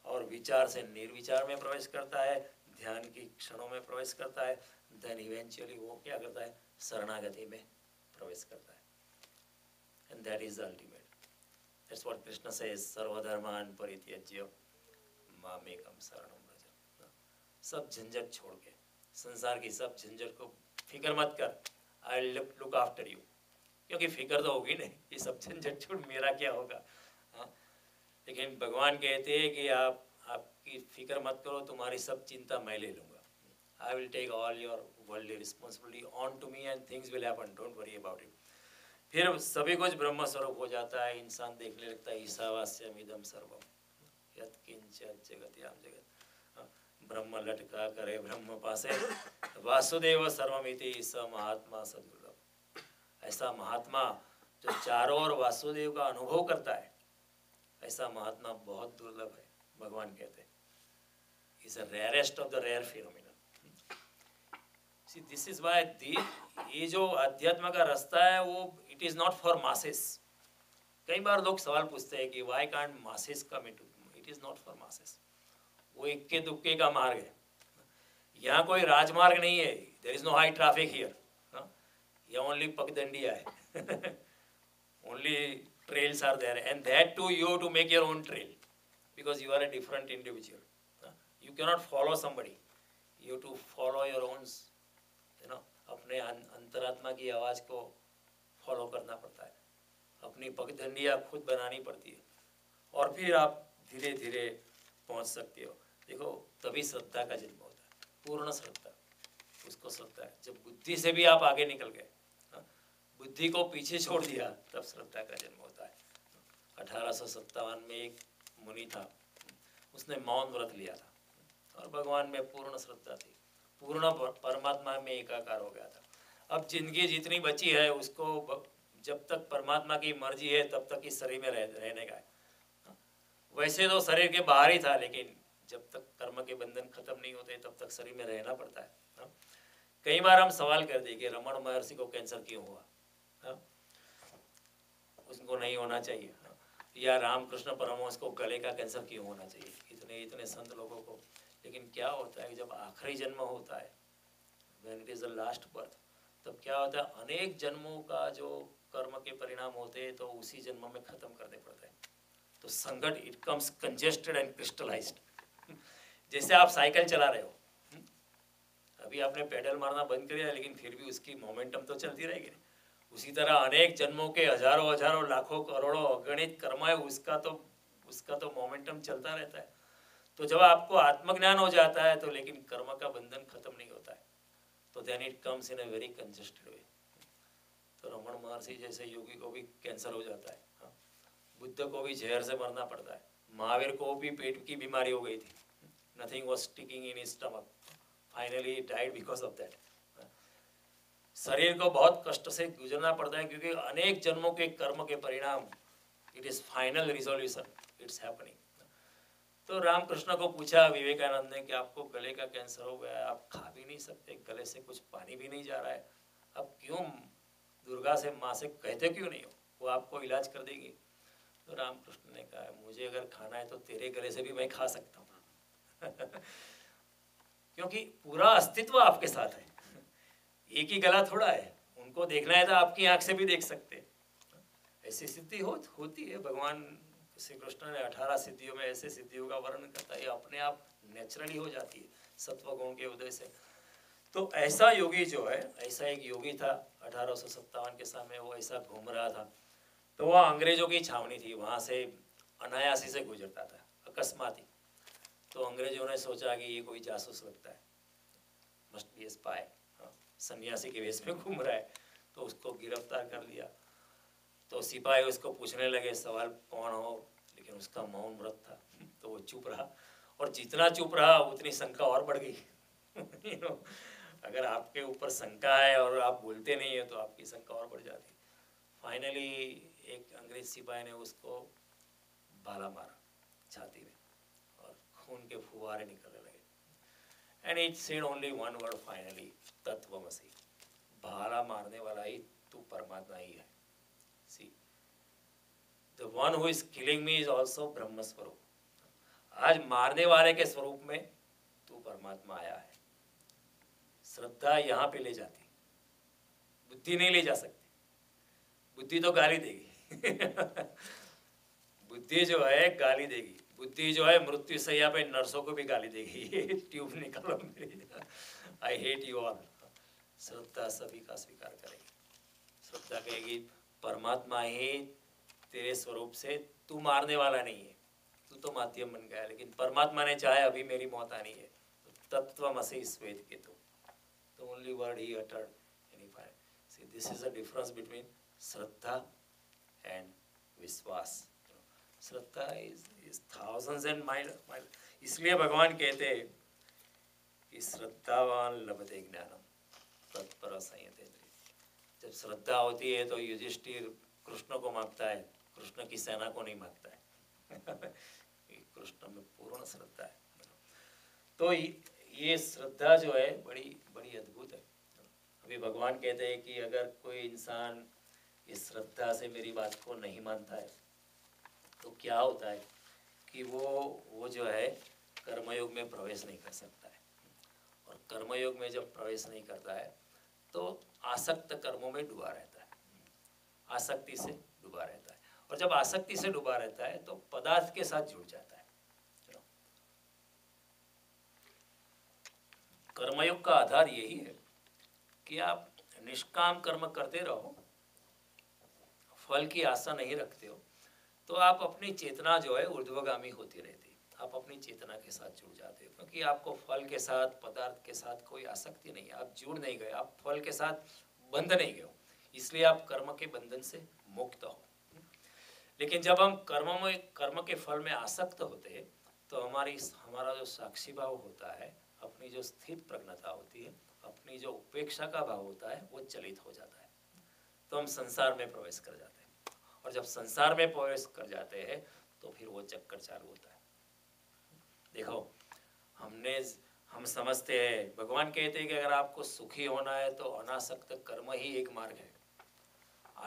S1: और विचार से निर्विचार में प्रवेश करता है, ध्यान की क्षणों में प्रवेश करता है। देन इवेंचुअली वो क्या करता है? शरणागति में प्रवेश करता है। And that is ultimate. That's what Krishna says, सर्वधर्मान परित्यज्य मामेकम शरणं व्रज। सब झंझट छोड़ के, संसार की सब झंझट को, फिक्र मत कर, I will look after you. क्योंकि फिक्र तो होगी नहीं, ये सब झंझट छोड़, मेरा क्या होगा? लेकिन भगवान कहते हैं कि आपकी फिक्र मत करो, तुम्हारी सब चिंता मैं ले लूँगा। I will take all your worldly responsibility on to me and things will happen, don't worry about it. फिर सभी कुछ ब्रह्म स्वरूप हो जाता है। इंसान देखने लगता है ईशावास्यम इदम सर्वम यत्किंचित् जगत्याम जगत। ब्रह्म लटका करे ब्रह्म पासे, वासुदेव सर्वमिति स महात्मा सदुर्लभ। ऐसा महात्मा जो चारों ओर वासुदेव का अनुभव करता है, ऐसा महात्मा बहुत दुर्लभ है। भगवान कहते हैं is the rarest of the rare phenomena. See this is why ये जो अध्यात्म का रास्ता है वो it is not for masses. कई बार लोग सवाल पूछते हैं कि why can't masses come into, it is not for masses. वो इक्के दुक्के का मार्ग है। यहाँ कोई राजमार्ग नहीं है, there is no high traffic here. यहाँ ओनली पगडंडिया है only trails are there, and that too you have to make your own trail because you are a different individual. You cannot follow somebody, you have to follow your own, अपने अंतरात्मा की आवाज को follow करना पड़ता है, अपनी पगडंडियाँ खुद बनानी पड़ती है, और फिर आप धीरे धीरे पहुंच सकते हो। देखो तभी श्रद्धा का जन्म होता है, पूर्ण श्रद्धा उसको श्रद्धा है। जब बुद्धि से भी आप आगे निकल गए, बुद्धि को पीछे छोड़ दिया, तब श्रद्धा का जन्म होता है। 1857 में एक मुनि था, उसने मौन व्रत लिया था और भगवान में पूर्ण श्रद्धा थी, पूर्ण परमात्मा में एकाकार हो गया था। अब जिंदगी जितनी बची है उसको जब तक परमात्मा की मर्जी है तब तक इस शरीर में रहने का है। वैसे तो शरीर के बाहर ही था, लेकिन जब तक कर्म के बंधन खत्म नहीं होते तब तक शरीर में रहना पड़ता है। कई बार हम सवाल कर दिए कि रमण महर्षि को कैंसर क्यों हुआ, उसको नहीं होना चाहिए, या रामकृष्ण परमहंस को गले का कैंसर क्यों होना चाहिए, इतने इतने संत लोगों को। लेकिन क्या होता है जब आखिरी जन्म होता है, when it is the last birth, तब क्या होता है, अनेक जन्मों का जो कर्म के परिणाम होते हैं तो उसी जन्म में खत्म करने पड़ते हैं। तो संकट it comes congested and crystallised. जैसे आप साइकिल चला रहे हो, अभी आपने पेडल मारना बंद कर दिया, लेकिन फिर भी उसकी मोमेंटम तो चलती रहेगी। उसी तरह अनेक जन्मों के हजारों हजारों लाखों करोड़ों अगणित कर्म है, उसका तो मोमेंटम चलता रहता है। तो जब आपको आत्मज्ञान हो जाता है तो लेकिन कर्म का बंधन खत्म नहीं होता है, तो then it comes in a very congested way. तो रमण महर्षि जैसे योगी को भी कैंसर हो जाता है, बुद्ध को भी जहर से मरना पड़ता है, महावीर को भी पेट की बीमारी हो गई थी, nothing was sticking in his stomach, finally he died because of that. शरीर को बहुत कष्ट से गुजरना पड़ता है क्योंकि अनेक जन्मों के कर्म के परिणाम, it is final resolution, it's happening. तो रामकृष्ण को पूछा विवेकानंद ने कि आपको गले का कैंसर हो गया है, आप खा भी नहीं सकते, गले से कुछ पानी भी नहीं जा रहा है, अब क्यों दुर्गा से माँ से कहते क्यों नहीं हो, वो आपको इलाज कर देगी। तो रामकृष्ण ने कहा मुझे अगर खाना है तो तेरे गले से भी मैं खा सकता हूँ क्योंकि पूरा अस्तित्व आपके साथ है, एक ही गला थोड़ा है, उनको देखना है तो आपकी आंख से भी देख सकते हैं। ऐसी सिद्धि होती है। भगवान श्री कृष्ण ने 18 सिद्धियों में ऐसे सिद्धियों का वर्णन करता है, अपने आप नेचुरली हो जाती है सत्व गुण के उदय से। तो ऐसा योगी जो है, ऐसा एक योगी था 1857 के समय, वो ऐसा घूम रहा था, तो वह अंग्रेजों की छावनी थी, वहाँ से अनायासी से गुजरता था अकस्मात ही। तो अंग्रेजों ने सोचा कि ये कोई जासूस लगता है, मस्ट बी ए स्पाई, सन्यासी के वेश में घूम रहा है, तो उसको गिरफ्तार कर लिया। तो सिपाही उसको पूछने लगे सवाल कौन हो, लेकिन उसका मौन व्रत था, तो वो चुप रहा, और जितना चुप रहा उतनी शंका और बढ़ गई अगर आपके ऊपर शंका है और आप बोलते नहीं है तो आपकी शंका और बढ़ जाती। फाइनली एक अंग्रेज सिपाही ने उसको भाला मारा छाती में और खून के फुहारे निकलने लगे, and it said only one word finally, तत्वमसि। भाला मारने वाला ही तू परमात्मा ही है। See the one who is killing me is also ब्रह्म स्वरूप। आज मारने वाले के स्वरूप में तू परमात्मा आया है। श्रद्धा यहाँ पे ले जाती, बुद्धि नहीं ले जा सकती, बुद्धि तो गाली देगी बुद्धि जो है गाली देगी, बुद्धि जो है मृत्यु सैया पे नर्सों को भी गाली देगी ट्यूब निकालो मेरी, आई हेट यू ऑल। श्रद्धा सभी का स्वीकार करेगी, श्रद्धा कहेगी परमात्मा ही तेरे स्वरूप से, तू मारने वाला नहीं है, तू तो माध्यम बन गया, लेकिन परमात्मा ने चाहे अभी मेरी मौत आनी है। तत्वमसि श्वेत Ketu, the only word he uttered in fire. See, this is the difference between Shraddha and Vishwas. Shraddha is thousands and mile. इसलिए भगवान कहते हैं कि श्रद्धावान लभते ज्ञानम तत्पर संयतेन्द्रिय। जब श्रद्धा होती है तो युधिष्ठिर कृष्ण को मांगता है, कृष्ण की सेना को नहीं मांगता है कृष्ण में पूर्ण श्रद्धा है। तो ये श्रद्धा जो है बड़ी बड़ी अद्भुत है। अभी भगवान कहते हैं कि अगर कोई इंसान इस श्रद्धा से मेरी बात को नहीं मानता है तो क्या होता है कि वो जो है कर्मयोग में प्रवेश नहीं कर सकता है, और कर्मयोग में जब प्रवेश नहीं करता है तो आसक्त कर्मों में डूबा रहता है, आसक्ति से डूबा रहता है, और जब आसक्ति से डूबा रहता है तो पदार्थ के साथ जुड़ जाता है। कर्मयोग का आधार यही है कि आप निष्काम कर्म करते रहो, फल की आशा नहीं रखते हो, तो आप अपनी चेतना जो है ऊर्ध्वगामी होती रहती है, आप अपनी चेतना के साथ जुड़ जाते हो, क्योंकि आपको फल के साथ, पदार्थ के साथ कोई आसक्ति नहीं है, आप जुड़ नहीं गए, आप फल के साथ बंध नहीं गए हो, इसलिए आप कर्म के बंधन से मुक्त हो। लेकिन जब हम कर्म के फल में आसक्त होते हैं तो हमारा जो साक्षी भाव होता है, अपनी जो स्थित प्रज्ञता होती है, अपनी जो उपेक्षा का भाव होता है, वो चलित हो जाता है, तो हम संसार में प्रवेश कर जाते हैं। और जब संसार में प्रवेश कर जाते हैं तो फिर वो चक्कर चालू होता है। देखो, हम समझते हैं, भगवान कहते हैं कि अगर आपको सुखी होना है तो अनासक्त कर्म ही एक मार्ग है।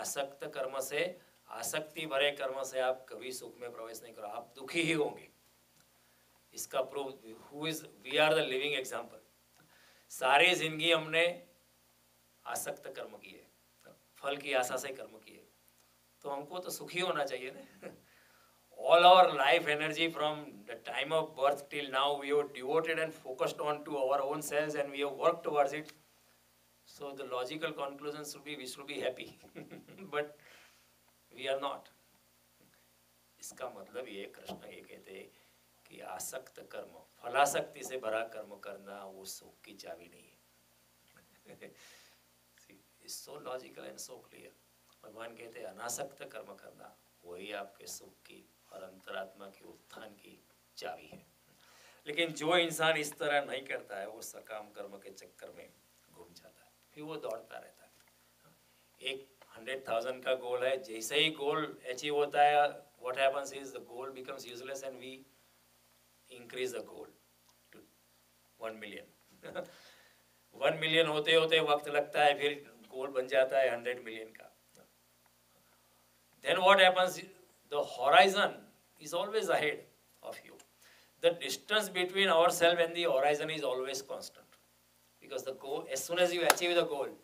S1: आसक्त कर्म से, आसक्ति भरे कर्म से आप कभी सुख में प्रवेश नहीं करो, आप दुखी ही होंगे। इसका proof we are the living example. सारी जिंदगी हमने आसक्त कर्म किए, फल की आशा से कर्म किए, तो हमको तो सुखी होना चाहिए ना। All our life energy from the time of birth till now we have devoted and focused on to our own selves and we have worked towards it. So the logical conclusion should be we should be happy. But we are not. इसका मतलब ये कृष्ण ये कहते हैं कि आसक्त कर्म, फलासक्ति से भरा कर्म करना वो सुख की चाबी नहीं है। It's so logical and so clear. भगवान कहते हैं अनासक्त कर्म करना वही आपके सुख की और अंतरात्मा की उत्थान की चाबी है। लेकिन जो इंसान इस तरह नहीं करता है वो सकाम कर्म के चक्कर में घूम जाता है, फिर वो दौड़ता रहता है। एक 100,000 का गोल है, जैसे ही गोल अचीव होता है, what happens is the goal becomes useless and we increase the goal to 1 million। 1 million होते होते वक्त लगता है, फिर गोल बन जाता है 100 million का। Then what happens? The horizon is always ahead of you. The distance between ourselves and the horizon is always constant, because the goal, as soon as you achieve the goal,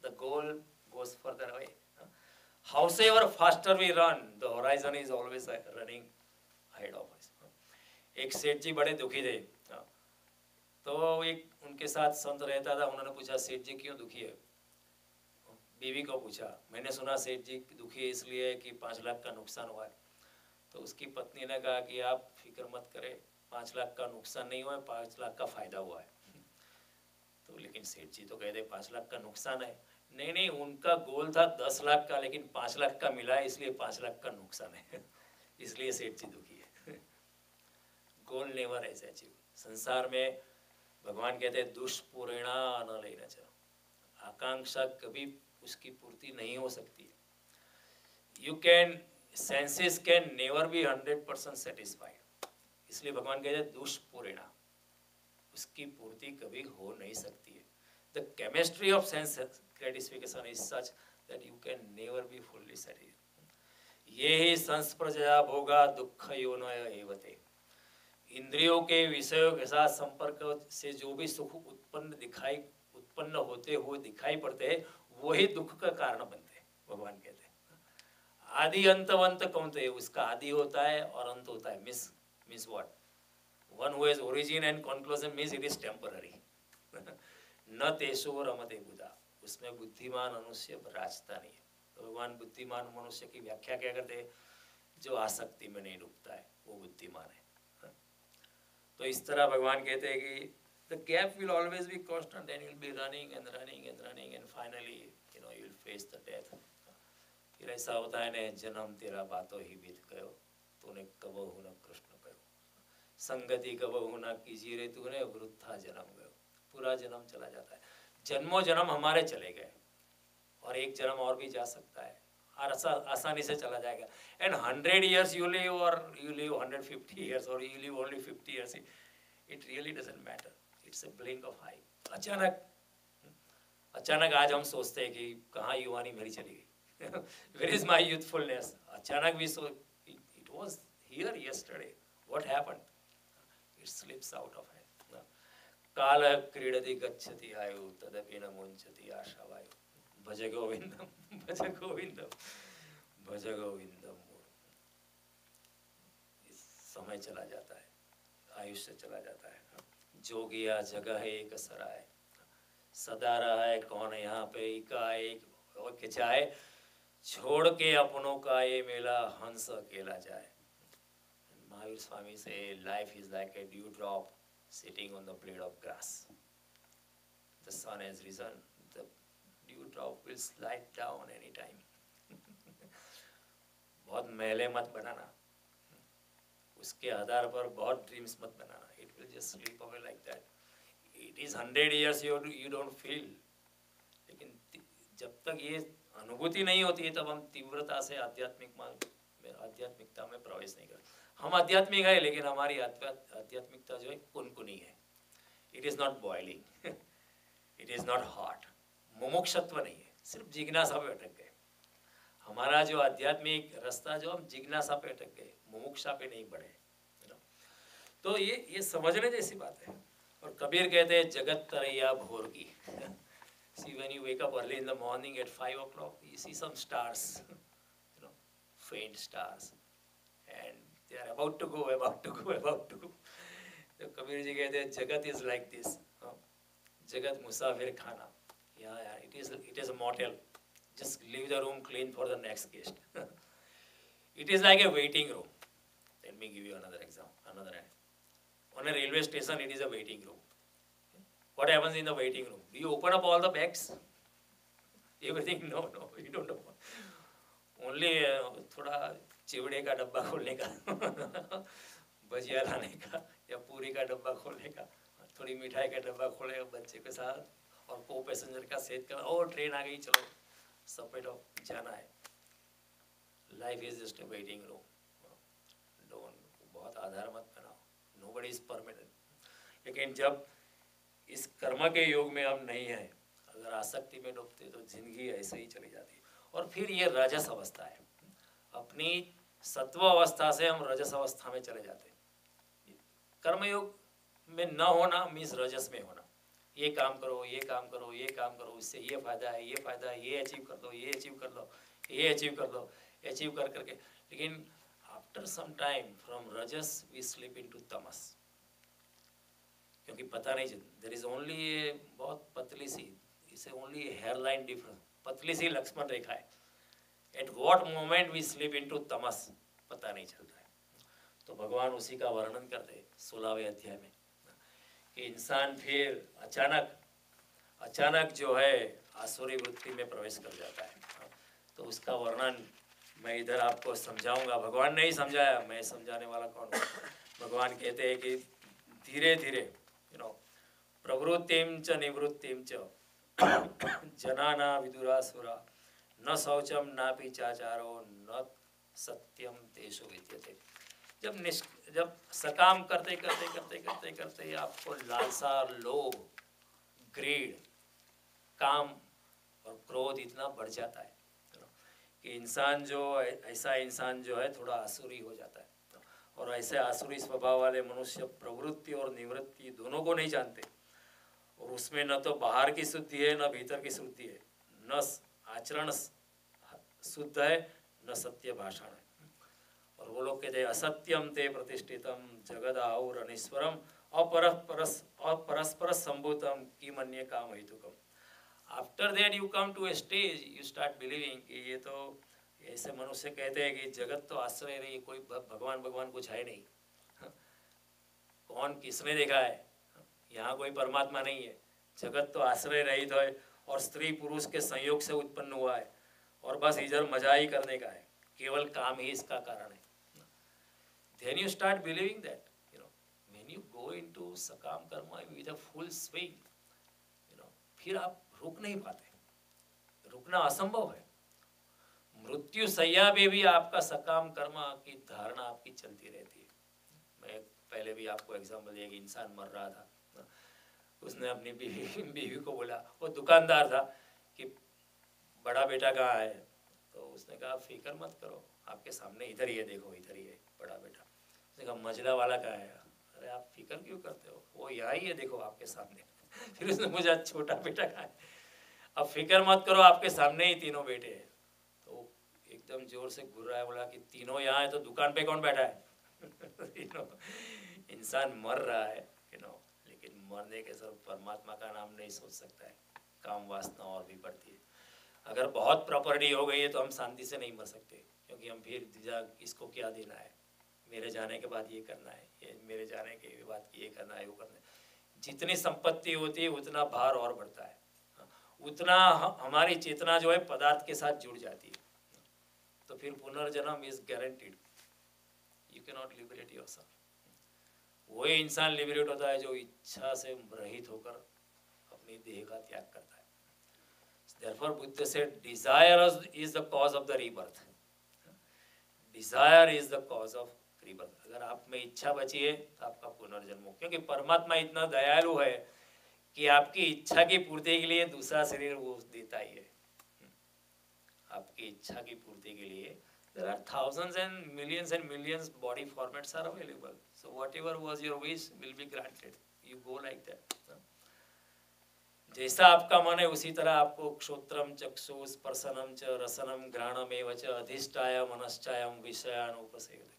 S1: the goal goes further away. However faster we run, the horizon is always running ahead of us. एक सेठ जी बड़े दुखी थे, तो एक उनके साथ संत रहता था। उन्होंने पूछा, सेठ जी क्यों दुखी है? बीवी को पूछा, मैंने सुना सेठ जी दुखी है इसलिए कि 5 लाख का नुकसान हुआ है। तो उसकी पत्नी ने कहा कि आप फिक्र मत करें, 5 लाख का नुकसान नहीं हुआ है, 5 लाख का फायदा हुआ है। तो लेकिन सेठ जी तो कहते 5 लाख का नुकसान है। नहीं नहीं, उनका गोल था 10 लाख का, लेकिन 5 लाख का मिला है, इसलिए 5 लाख का नुकसान है। इसलिए सेठ जी दुखी है। गोल नेवर एज अचीव। संसार में भगवान कहते हैं दुष्पूर्णा न लेना चाहिए, आकांक्षा कभी उसकी पूर्ति नहीं हो सकती है। You can, senses can never be 100% satisfied. इसलिए भगवान कहते हैं दुष्पूर्णा, उसकी पूर्ति कभी हो नहीं सकती है। The chemistry of sense gratification is such that you can never be fully satisfied. ये ही संस्पर्शया भोगा दुख योनय एवते। इंद्रियों के विषयों के साथ संपर्क से जो भी सुख उत्पन्न होते हुए दिखाई पड़ते हैं, वही दुख का कारण बनते हैं। भगवान कहते हैं आदि अंतवंत कौनते, उसका आदि होता है और अंत होता है। Miss what? One who has origin and conclusion means it is temporary. न तेषु रमते बुधा, उसमें बुद्धिमान मनुष्य राजता नहीं है। तो भगवान बुद्धिमान मनुष्य की व्याख्या क्या करते हैं? जो आसक्ति में नहीं डूबता है वो बुद्धिमान है। तो इस तरह भगवान कहते हैं कि the gap will always be constant, and you'll be running and running and running, and finally you'll face the death। फिर ऐसा होता है ने, जन्म तेरा बातों ही बीत गयो, तूने कबहु न कृष्ण कहो, संगति कबहु न कीजिए रे तूने, वृथा जन्म गयो। पूरा जन्म चला जाता है, जन्मों जन्म हमारे चले गए, और एक जन्म और भी जा सकता है, और आसानी से चला जाएगा। And 100 years you live, or you live 150 years, or you live only 50 years, it really doesn't matter। It's a blink of eye। अचानक आज हम सोचते हैं कि कहाँ युवानी मेरी चली गई। Where is my youthfulness? अचानक भी it was here yesterday, what happened? It slips out of hand। काल क्रीडति गच्छति आयु, तदपि न मुंचति आशावायु, भज गोविंदम भज गोविंदम भज गोविंदम। समय चला जाता है, आयुष्य चला जाता है। जोगिया जगह है एक सराय, सदा रहा है कौन यहाँ पे इकाए, और के जाए छोड़ के अपनों का ये मेला, हंस अकेला जाए। Mahavir Swami say life is like a dewdrop sitting on the blade of grass. The sun has risen, the dewdrop will slide down anytime. बहुत मैले मत बनाना, उसके आधार पर बहुत ड्रीम्स मत बनाना. It will just slip away like that. It is 100 years you don't feel. लेकिन जब तक ये अनुभूति नहीं होती है तब हम तीव्रता से आध्यात्मिकता में प्रवेश नहीं करते. हम आध्यात्मिक है लेकिन हमारी आध्यात्मिकता जो है कुनकुनी है. It is not boiling, it is not hot. मुमुक्षत्व नहीं है, सिर्फ जिज्ञासा पे अटक गए. हमारा जो आध्यात्मिक रास्ता जो हम जिज्ञासा पे अटक गए, मुमुक्षा पे नहीं बढ़े. तो ये समझने जैसी बात है. और कबीर कहते हैं जगत तरैया भोर की. See, when you wake up early in the morning at 5 o'clock, you see some stars, faint stars, and they are about to go. तो कबीर जी कहते हैं जगत is like this. जगत मुसाफिर खाना. Yeah, it is a motel. Just leave the room clean for the next guest. It is like a waiting room. Let me give you another example. On a railway station, it is a waiting room. What happens in the waiting room? Do you open up all the bags? Everything? No, you don't open. Only थोड़ा चिवड़े का डब्बा खोलने का, भजिया लाने का या पूरी का डब्बा खोलने का, थोड़ी मिठाई का डब्बा खोलेगा बच्चे के साथ और को पैसेंजर का सेट कर. ओ ट्रेन आ गई, चलो सपेटो जाना है. Life is just a waiting room. Don't बहुत आधार मत बनाओ. Nobody is permanent. लेकिन जब इस कर्म के योग में हम नहीं है, अगर आसक्ति में डूबते तो जिंदगी ऐसे ही चली जाती है. और फिर ये रजस अवस्था है. अपनी सत्व अवस्था से हम रजस अवस्था में चले जाते हैं. कर्मयोग में न होना मीन्स रजस में होना. ये काम करो, ये काम करो, ये काम करो, इससे ये फायदा है, ये फायदा है, ये अचीव कर दो, ये अचीव कर लो, ये अचीव कर लो, अचीव कर करके. लेकिन after some time from rajas we slip into tamas. क्योंकि पता नहीं चलता. देयर इज ओनली ये बहुत पतली सी, इसे ओनली हेयर लाइन डिफरेंस, पतली सी लक्ष्मण रेखा है. At what moment we slip into तमस पता नहीं चलता है. तो भगवान उसी का वर्णन करते हैं 16वें अध्याय में कि इंसान फिर अचानक जो है आसुरी वृत्ति में प्रवेश कर जाता है. तो उसका वर्णन मैं इधर आपको समझाऊंगा. भगवान ने ही समझाया, मैं समझाने वाला कौन हूँ. भगवान कहते हैं कि धीरे धीरे प्रवृत्तिम च निवृत्तिम च जनाना विदुरासुरा न शौचम नापि चाचारो न सत्यम तेषु विद्यते. जब सकाम करते करते आपको लालसा, लोभ, ग्रीड, काम और क्रोध इतना बढ़ जाता है कि इंसान जो है थोड़ा आसुरी हो जाता है. और ऐसे आसुरी स्वभाव वाले मनुष्य प्रवृत्ति और निवृत्ति दोनों को नहीं जानते. और उसमें न तो बाहर की शुद्धि है न भीतर की शुद्धि है, न आचरण शुद्ध है न सत्य भाषण है. और वो लोग कहते हैं असत्यम ते प्रतिष्ठितम जगदाहुर अनीश्वरम अपरस्पर संभूतम किमन्य काम हेतुकम. After that you come to a stage, you start believing कि ये तो ऐसे मनुष्य कहते हैं कि जगत तो आश्रय नहीं, कोई भगवान कुछ है नहीं. कौन किसने देखा है? यहाँ कोई परमात्मा नहीं है. जगत तो आश्रय रहित है और स्त्री पुरुष के संयोग से उत्पन्न हुआ है और बस इधर मजा ही करने का है, केवल काम ही इसका कारण है. Then you start believing that, when you go into sakam karma with a full swing, फिर आप रुक नहीं पाते. रुकना असंभव है. मृत्यु सैया में भी आपका सकाम कर्म की धारणा आपकी चलती रहती है. मैं पहले भी आपको एग्जाम्पल दिया कि इंसान मर रहा था. उसने अपनी बीवी को बोला, वो दुकानदार था, कि बड़ा बेटा कहाँ है. तो उसने कहा फिक्र मत करो, आपके सामने इधर ही है, देखो इधर ही है बड़ा बेटा. उसने कहा मझला वाला कहाँ है? अरे आप फिक्र क्यों करते हो, वो यहाँ ही है, देखो आपके सामने. फिर उसने पूछा छोटा बेटा कहाँ है? अब फिक्र मत करो, आपके सामने ही तीनों बेटे हैं. तो एकदम जोर से घूर रहा है, बोला कि तीनों यहाँ है तो दुकान पे कौन बैठा है? इंसान मर रहा है, लेकिन मरने के सब परमात्मा का नाम नहीं सोच सकता है. काम वासना और भी बढ़ती है. अगर बहुत प्रॉपर्टी हो गई है तो हम शांति से नहीं मर सकते, क्योंकि हम फिर इसको क्या देना है, मेरे जाने के बाद ये करना है, ये मेरे जाने के बाद ये करना है, वो करना है। जितनी संपत्ति होती है उतना भार और बढ़ता है, उतना हमारी चेतना जो है पदार्थ के साथ जुड़ जाती है। तो फिर पुनर्जन्म is guaranteed, you can not liberate yourself. वही इंसान लिबरेट होता है जो इच्छा से रहित होकर अपनी देह का त्याग करता है। Therefore Buddha said desire is the cause of the rebirth. Desire is the cause of rebirth. अगर आप में इच्छा बची है तो आपका पुनर्जन्म हो, क्योंकि परमात्मा इतना दयालु है कि आपकी इच्छा की पूर्ति के लिए दूसरा शरीर वो देता ही है। आपकी इच्छा की पूर्ति के लिए there are thousands and millions body formats are available. So whatever was your wish will be granted. You go like that. जैसा आपका मन है उसी तरह आपको क्षोत्रम चक्षु स्पर्शनम च रसनम घ्राणम एव च अधिष्ठाय मनश्चायम विषयान उपसेवते।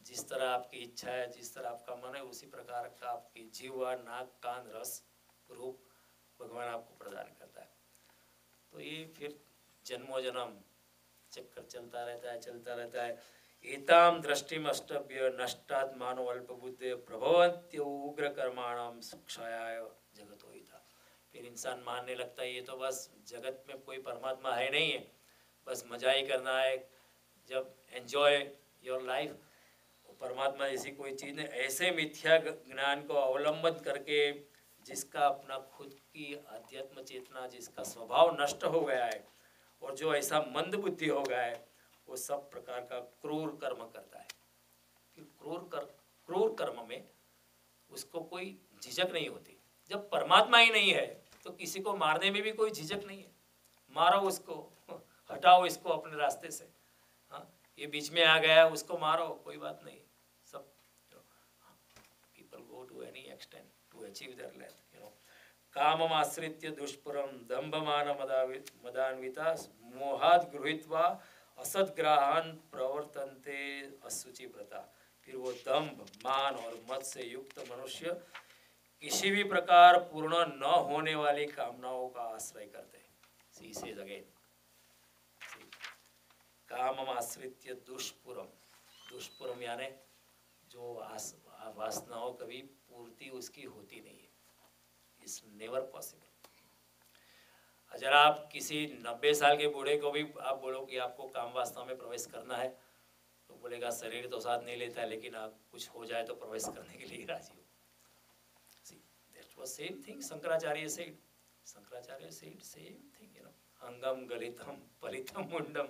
S1: जिस तरह आपकी इच्छा है, जिस तरह आपका मन है, उसी प्रकार का आपकी जीवा नाक कान रस रूप भगवान आपको प्रदान करता है। तो ये फिर जन्मों जन्म चक्कर चलता रहता है। एताम दृष्टिम अष्टभ्य नष्टात् मानव अल्पबुद्धे प्रभवन्त्य उग्र कर्माणाम क्षयाय जगतो हिता। फिर इंसान मानने लगता है ये तो बस जगत में कोई परमात्मा है नहीं है, बस मजा ही करना है, जब एंजॉय योर लाइफ, परमात्मा जैसी कोई चीज़ नहीं। ऐसे मिथ्या ज्ञान को अवलंबन करके जिसका अपना खुद की आध्यात्म चेतना, जिसका स्वभाव नष्ट हो गया है और जो ऐसा मंद बुद्धि हो गया है, वो सब प्रकार का क्रूर कर्म करता है। फिर क्रूर कर्म में उसको कोई झिझक नहीं होती। जब परमात्मा ही नहीं है तो किसी को मारने में भी कोई झिझक नहीं है। मारो उसको, हटाओ इसको अपने रास्ते से, हाँ ये बीच में आ गया उसको मारो, कोई बात नहीं। सब people go to any extent to achieve their length, you know. कामम आश्रित्य दुष्पुरम दंभमान मदान्विता मोहाद गृहीत्वा असद्ग्राहान प्रवर्तन्ते असुचि व्रता। फिर वो दंभ मान और मद से युक्त मनुष्य किसी भी प्रकार पूर्ण न होने वाली कामनाओं का आश्रय करते हैं। See, says again. कामम आश्रित्य दुष्पुरम यानी जो वासनाओं कभी पूर्ति उसकी होती नहीं है, इट्स नेवर पॉसिबल। अगर आप किसी 90 साल के बूढ़े को भी आप बोलो कि आपको काम वासना में प्रवेश करना है, तो बोलेगा शरीर तो साथ नहीं लेता है, लेकिन आप कुछ हो जाए तो प्रवेश करने के लिए राजी हो। Same thing Shankaracharya said. Shankaracharya said same thing, you know. Angam galitam palitam mundam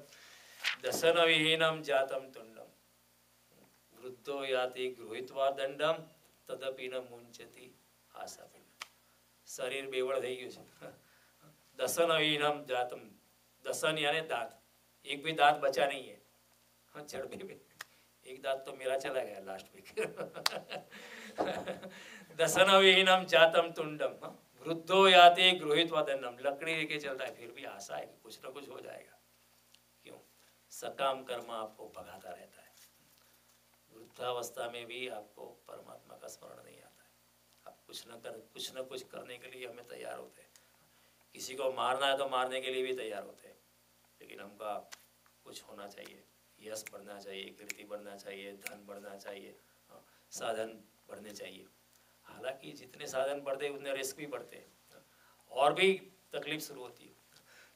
S1: dasana vihinam jatam tundam vruddho yati gruhitva dandam tadapi na munchati asapinam। शरीर बेवड़ થઈ ગયું છે। दसन विहीनम जातम, दसन यानी दांत, एक भी दांत बचा नहीं है। हाँ चढ़ में एक दांत तो मेरा चला गया लास्ट वीक। दसन विहीनम जातम तुंडम वृद्धो याते गृहीत्वा दंडम। लकड़ी लेके चलता है फिर भी आशा है कि कुछ ना कुछ हो जाएगा। क्यों? सकाम कर्म आपको भगाता रहता है। वृद्धावस्था में भी आपको परमात्मा का स्मरण नहीं आता है। आप कुछ न कुछ करने के लिए हमें तैयार होते हैं। किसी को मारना है तो मारने के लिए भी तैयार होते हैं, लेकिन हमका कुछ होना चाहिए, यश बढ़ना चाहिए, कीर्ति बढ़ना चाहिए, धन बढ़ना चाहिए, साधन बढ़ने चाहिए। हालांकि जितने साधन बढ़ते हैं उतने रिस्क भी बढ़ते हैं और भी तकलीफ शुरू होती है।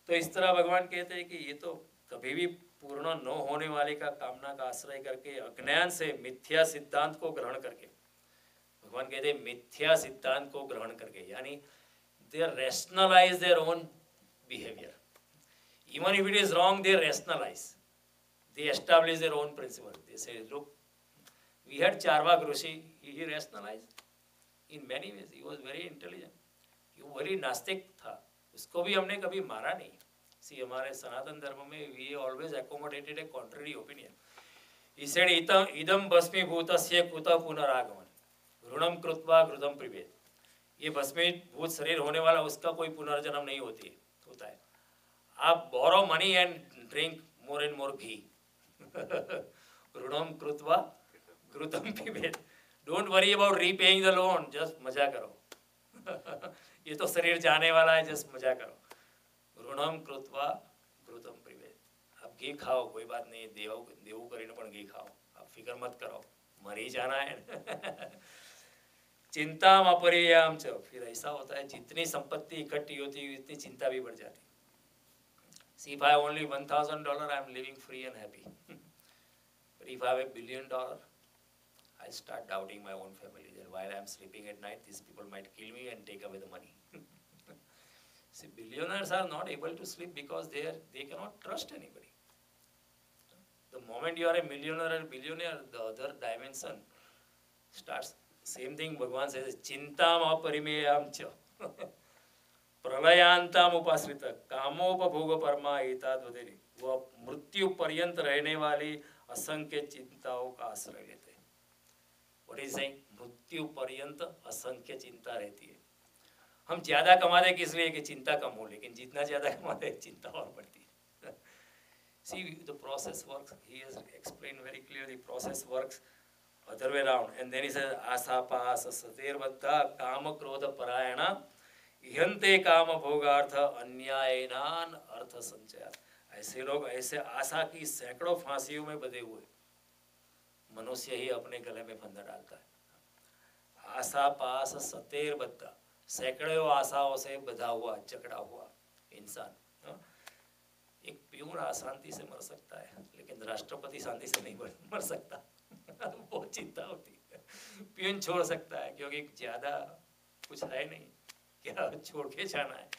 S1: तो इस तरह भगवान कहते हैं कि ये तो कभी भी पूर्ण न होने वाले का कामना का आश्रय करके अज्ञान से मिथ्या सिद्धांत को ग्रहण करके, भगवान कहते हैं मिथ्या सिद्धांत को ग्रहण करके, यानी they rationalize their own behavior. Even if it is wrong, they rationalize. They establish their own principle. They say, look, we had Charvak Rishi, he rationalized in many ways. He was very intelligent. He was very नास्तिक था, उसको भी हमने कभी मारा नहीं। See, हमारे सनातन धर्म में we always accommodated a contrary opinion. He said, idam भस्मीभूतस्य कुतः पुनरागमन ऋणम कृत्वा घृतम पिबेत। ये भस्मीभूत शरीर होने वाला उसका कोई पुनर्जन्म नहीं होता है। आप borrow money and drink more and more ghee. ऋणम कृत्वा घृतम पिबेत। Don't worry about repaying the loan, just मजा करो। ये तो शरीर जाने वाला है, जस्ट मजा करो। ऋणम कृत्वा घृतम पिबेत। आप घी खाओ, कोई बात नहीं, देवू કરીને પણ ઘી ખાઓ, आप फिक्र मत करो, मर ही जाना है। चिंता अपरियाम च, फिर ऐसा होता है जितनी संपत्ति इकट्ठी होती है उतनी चिंता भी बढ़ जाती है। See, if I have only $1,000, I am living free and happy. But if I have $1 billion, I start doubting my own family. That while I am sleeping at night, these people might kill me and take away the money. See, billionaires are not able to sleep because they cannot trust anybody. The moment you are a millionaire or billionaire, the other dimension starts. Same thing Bhagavan says, Chintam aparimayam cha. प्रलयांताम उपाश्रित कामोपभोग परमा एताद्वदेरी, वह मृत्यु पर्यंत रहने वाली असंख्य चिंताओं का आश्रय लेते हैं। What is saying? मृत्यु पर्यंत असंख्य चिंता रहती है। हम ज्यादा कमाते किस लिए कि चिंता कम हो, लेकिन जितना ज्यादा कमाते चिंता और बढ़ती है। See, the process works. He has explained very clearly. Process works other way around, and then he says asapasa satirvata kama krodha parayana इहंते काम भोगार्थ अन्यायनान अर्थ संचय। ऐसे लोग ऐसे आशा की सैकड़ों फांसियों में बंधे हुए मनुष्य ही अपने गले में फंदा डालता है। आशा पास सतेर बद्धा, सैकड़ों आशाओं से बधा हुआ जकड़ा हुआ इंसान। एक प्यून अशांति से मर सकता है, लेकिन राष्ट्रपति शांति से नहीं मर सकता। बहुत चिंता होती है। प्यून छोड़ सकता है क्योंकि ज्यादा कुछ है नहीं, क्या छोड़ के जाना है।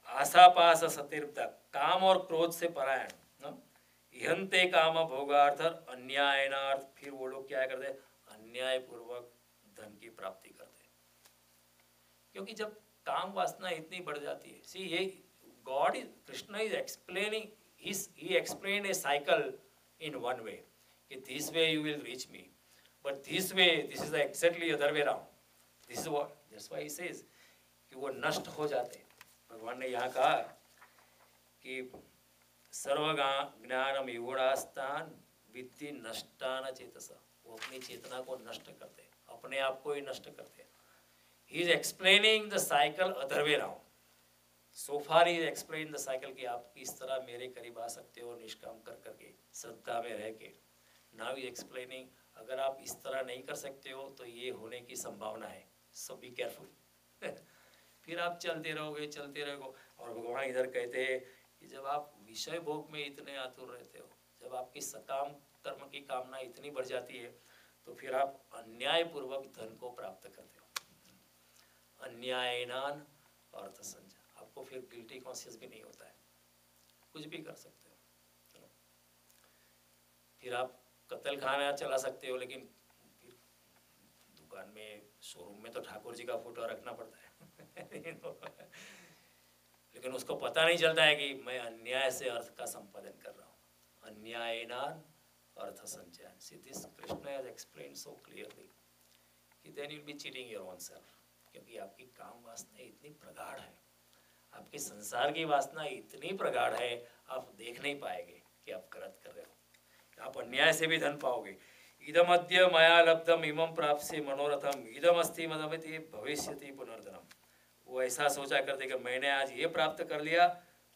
S1: आशा पास सतीर्थ, काम और क्रोध से परायण, इहंते काम भोगार्थ अन्यायनार्थ, फिर वो लोग क्या करते हैं, अन्याय पूर्वक धन की प्राप्ति करते हैं। क्योंकि जब काम वासना इतनी बढ़ जाती है, सी ये God is, Krishna is explaining, he explain a cycle in one way, कि this way you will reach me, but this way, this is the exactly other way round. This is what, that's why he says कि वो नष्ट हो जाते। भगवान ने यहाँ कहा कि सर्व ज्ञानम युगुणास्तान विद्धि नष्टान चेतसा, वो अपनी चेतना को नष्ट करते हैं, अपने आप को ही नष्ट करते हैं। He is explaining the cycle other way round. So far he explain the cycle कि आप किस तरह मेरे करीब आ सकते हो निष्काम कर करके, श्रद्धा में रह के। नाउ ही एक्सप्लेनिंग, अगर आप इस तरह नहीं कर सकते हो तो ये होने की संभावना है, सो बी केयरफुल। फिर आप चलते रहोगे चलते रहोगे। और भगवान इधर कहते हैं कि जब आप विषय भोग में इतने आतुर रहते हो, जब आपकी सकाम कर्म की कामना इतनी बढ़ जाती है, तो फिर आप अन्याय पूर्वक धन को प्राप्त करते हो। अन्यायनान अर्थ संचय, आपको फिर गिल्टी कॉन्शियस भी नहीं होता है, कुछ भी कर सकते हो। फिर आप कत्ल खाना चला सकते हो, लेकिन फिर दुकान में, शोरूम में तो ठाकुर जी का फोटो रखना पड़ता है। लेकिन उसको पता नहीं चलता है कि मैं अन्याय से अर्थ का संपादन कर रहा हूँ। अन्यायनान अर्थ संचयन। See, this Krishna has explained so clearly कि then you'll be cheating your own self, क्योंकि आपकी काम वासना इतनी प्रगाढ़ है, आपकी संसार की वासना इतनी प्रगाढ़ है, आप देख नहीं पाएंगे कि आप गलत कर रहे हो। आप अन्याय से भी धन पाओगे। इदम अद्य मया लब्धम इमं प्राप्स्ये मनोरथम इदम अस्ति मदमिति भविष्यति पुनर्धनम। वो ऐसा सोचा करते कि मैंने आज ये प्राप्त कर लिया,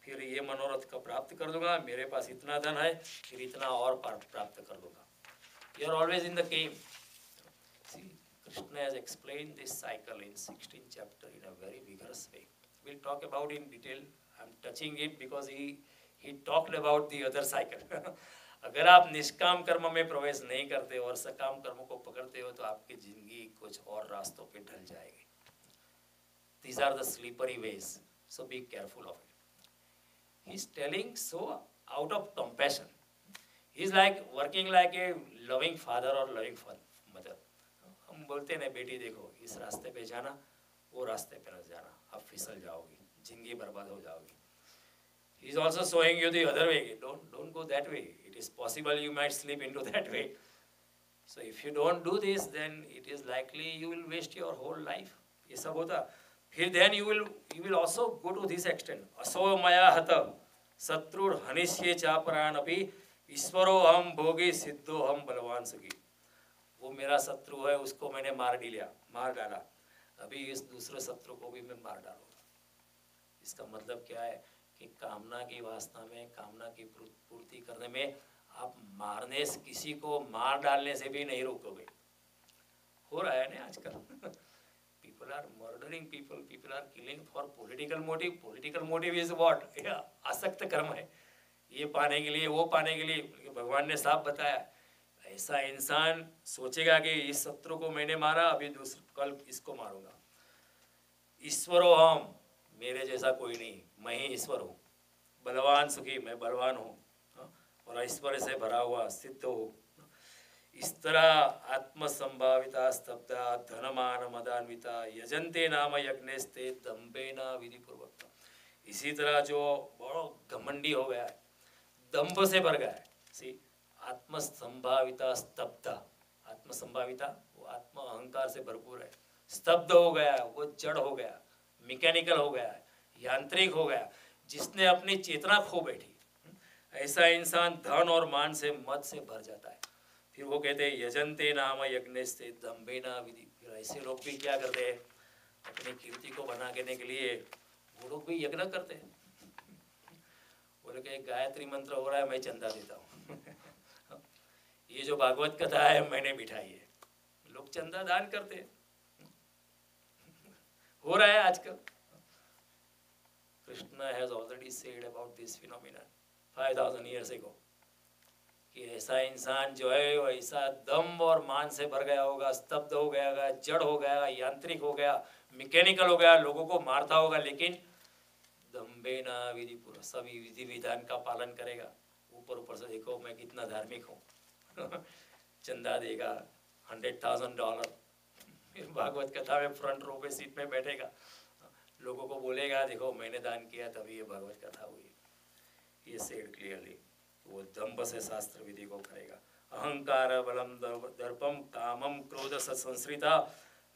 S1: फिर ये मनोरथ का प्राप्त कर लूँगा, मेरे पास इतना धन है, फिर इतना और प्राप्त कर लूँगा। You are always in the game. See, Krishna has explained this cycle in 16th chapter in a very vigorous way. We'll talk about in detail. I'm touching it because he talked about the other cycle. अगर आप निष्काम कर्म में प्रवेश नहीं करते और सकाम कर्म को पकड़ते हो, तो आपकी जिंदगी कुछ और रास्तों पे ढल जाएगी। These are the slippery ways, so be careful of it. He's telling so out of compassion. He's like working like a loving father or loving mother. हम बोलते हैं ना, बेटी देखो इस रास्ते पे जाना, वो रास्ते पे न जाना, आप फिसल जाओगी, जिंदगी बर्बाद हो जाओगी। He's also showing you the other way. Don't go that way. It is possible you might slip into that way. So if you don't do this, then it is likely you will waste your whole life. ये सब होता। फिर then you will also go to this extent. असो मया हत शत्रुर हनिष्ये चापरान अपि ईश्वरो हम भोगी सिद्धो हम बलवान सुखी। वो मेरा शत्रु है, उसको मैंने मार डाला, अभी इस दूसरे शत्रु को भी मैं मार डालूंगा। इसका मतलब क्या है कि कामना की वासना में, कामना की पूर्ति करने में आप मारने से, किसी को मार डालने से भी नहीं रोकोगे। हो रहा है ना आजकल। People are murdering people, people are killing for political motive. Political motive is what? आसक्त कर्म है, ये पाने के लिए, वो पाने के लिए। भगवान ने साफ बताया, ऐसा इंसान सोचेगा कि इस शत्रु को मैंने मारा, अभी कल इसको मारूंगा। ईश्वरो हम, मेरे जैसा कोई नहीं, मैं ही ईश्वर हूँ। बलवान सुखी, मैं बलवान हूँ, और ऐश्वर्य से भरा हुआ सिद्ध हो। इस तरह आत्मसंभाविता स्तब्धा धनमान मदान्विता यजंते नाम यज्ञस्ते दम्भेना विधि पूर्वक। इसी तरह जो बड़ा घमंडी हो गया है, दंभ से भर गया है, सी आत्मसंभाविता स्तब्धा। आत्मसंभाविता वो आत्म अहंकार से भरपूर है, स्तब्ध हो गया है, वो जड़ हो गया, मैकेनिकल हो गया है, यांत्रिक हो गया, जिसने अपनी चेतना खो बैठी। ऐसा इंसान धन और मान से मद से भर जाता है। फिर वो कहते हैं यजंते नाम यज्ञस्ते दम्भेना विधि। फिर ऐसे लोग भी क्या करते हैं, अपनी कीर्ति को बना देने के लिए वो लोग भी यज्ञ करते हैं। बोले कि गायत्री मंत्र हो रहा है, मैं चंदा देता हूँ। ये जो भागवत कथा है मैंने बिठाई है, लोग चंदा दान करते हैं। हो रहा है आजकल। Krishna has already said about this phenomena 5000 years ago कि ऐसा इंसान जो है वो ऐसा दम और मान से भर गया होगा, स्तब्ध हो गया होगा, जड़ हो गया, यांत्रिक हो गया, मैकेनिकल हो गया, लोगों को मारता होगा, लेकिन दम्भेना विधि पूर्वक, सभी विधि विधान का पालन करेगा। ऊपर से देखो मैं कितना धार्मिक हूँ। चंदा देगा $100,000, भागवत कथा में फ्रंट रो पे सीट में बैठेगा, लोगों को बोलेगा देखो मैंने दान किया तभी ये भागवत कथा हुई। ये सेड क्लियरली, वो दंभ से शास्त्र विधि को करेगा। अहंकार बलम दर्पम कामम क्रोध संश्रिता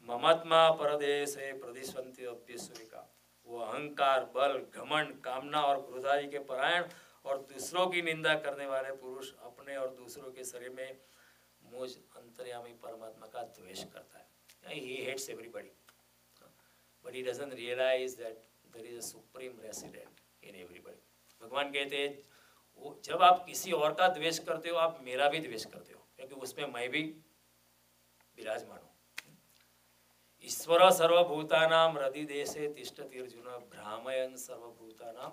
S1: ममात्मा परदेशे प्रदिशन्ति अभ्यसुरिका। वो अहंकार, बल, घमंड, कामना और क्रोधादि के परायण और दूसरों की निंदा करने वाले पुरुष अपने और दूसरों के शरीर में मुझ अंतर्यामी परमात्मा का द्वेष करता है। He hates everybody, but he doesn't realize that there is a supreme resident in everybody. भगवान कहते हैं वो जब आप किसी और का द्वेष करते हो, आप मेरा भी द्वेष करते हो, क्योंकि उसमें मैं भी विराजमान हूँ। ईश्वर सर्वभूतानां हृदय देशे तिष्ठति अर्जुन भ्रामयन् सर्वभूतानां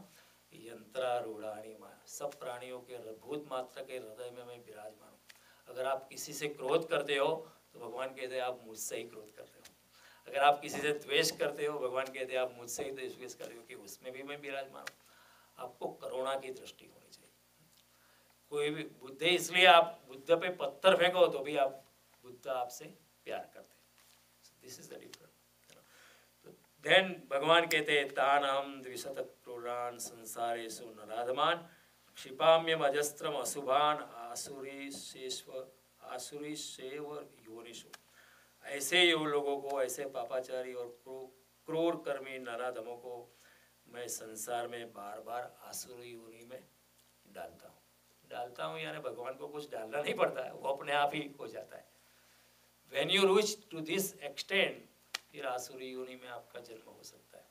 S1: यंत्रारूढ़ानि माया। सब प्राणियों के भूत मात्र के हृदय में मैं विराजमान हूँ। अगर आप किसी से क्रोध करते हो तो भगवान कहते हैं आप मुझसे ही क्रोध कर रहे हो। अगर आप किसी से द्वेष करते हो, भगवान कहते हैं आप मुझसे ही द्वेष कर रहे हो, कि उसमें भी मैं विराजमान हूँ। आपको करुणा की दृष्टि होनी चाहिए। कोई भी बुद्ध, इसलिए आप बुद्ध पे पत्थर फेंको तो भी आप बुद्ध आपसे प्यार करते हैं। This is the difference. Then भगवान कहते हैं तान हम द्विशत क्रूरान संसारेषु नराधमान क्षिपाम्यम अजस्त्रम अशुभान आसुरीशेव योनिषु। ऐसे यो लोगों को, ऐसे पापाचारी और क्रूर कर्मी नराधमों को मैं संसार में बार बार आसुरी योनि में डालता हूँ। यानी भगवान को कुछ डालना नहीं पड़ता है, वो अपने आप ही हो जाता है। When you reach to this extent, फिर आसुरी योनि में आपका जन्म हो सकता है।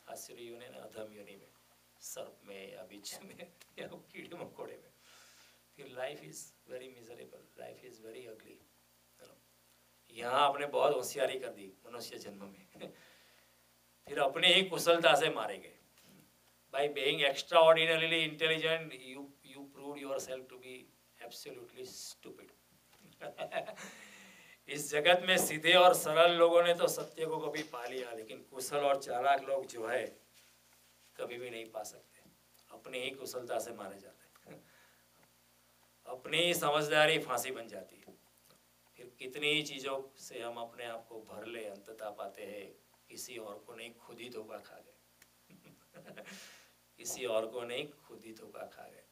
S1: आसुरी योनि ने अधम योनि में, सर्प में या बिच्छू में या कीड़े मकोड़े में। फिर life is very miserable, life is very ugly. यहाँ आपने बहुत होशियारी कर दी मनुष्य जन्म में। फिर अपने ही कुशलता से मारे गए। By being extraordinarily intelligent, you proved yourself to be absolutely stupid. इस जगत में सीधे और सरल लोगों ने तो सत्य को कभी पा लिया, लेकिन कुशल और चालाक लोग जो है कभी भी नहीं पा सकते। अपनी ही कुशलता से मारे जाते हैं, अपनी ही समझदारी फांसी बन जाती है। फिर कितनी ही चीजों से हम अपने आप को भर ले, अंततः पाते हैं किसी और को नहीं, खुद ही धोखा खा गए। किसी और को नहीं, खुद ही धोखा खा गए।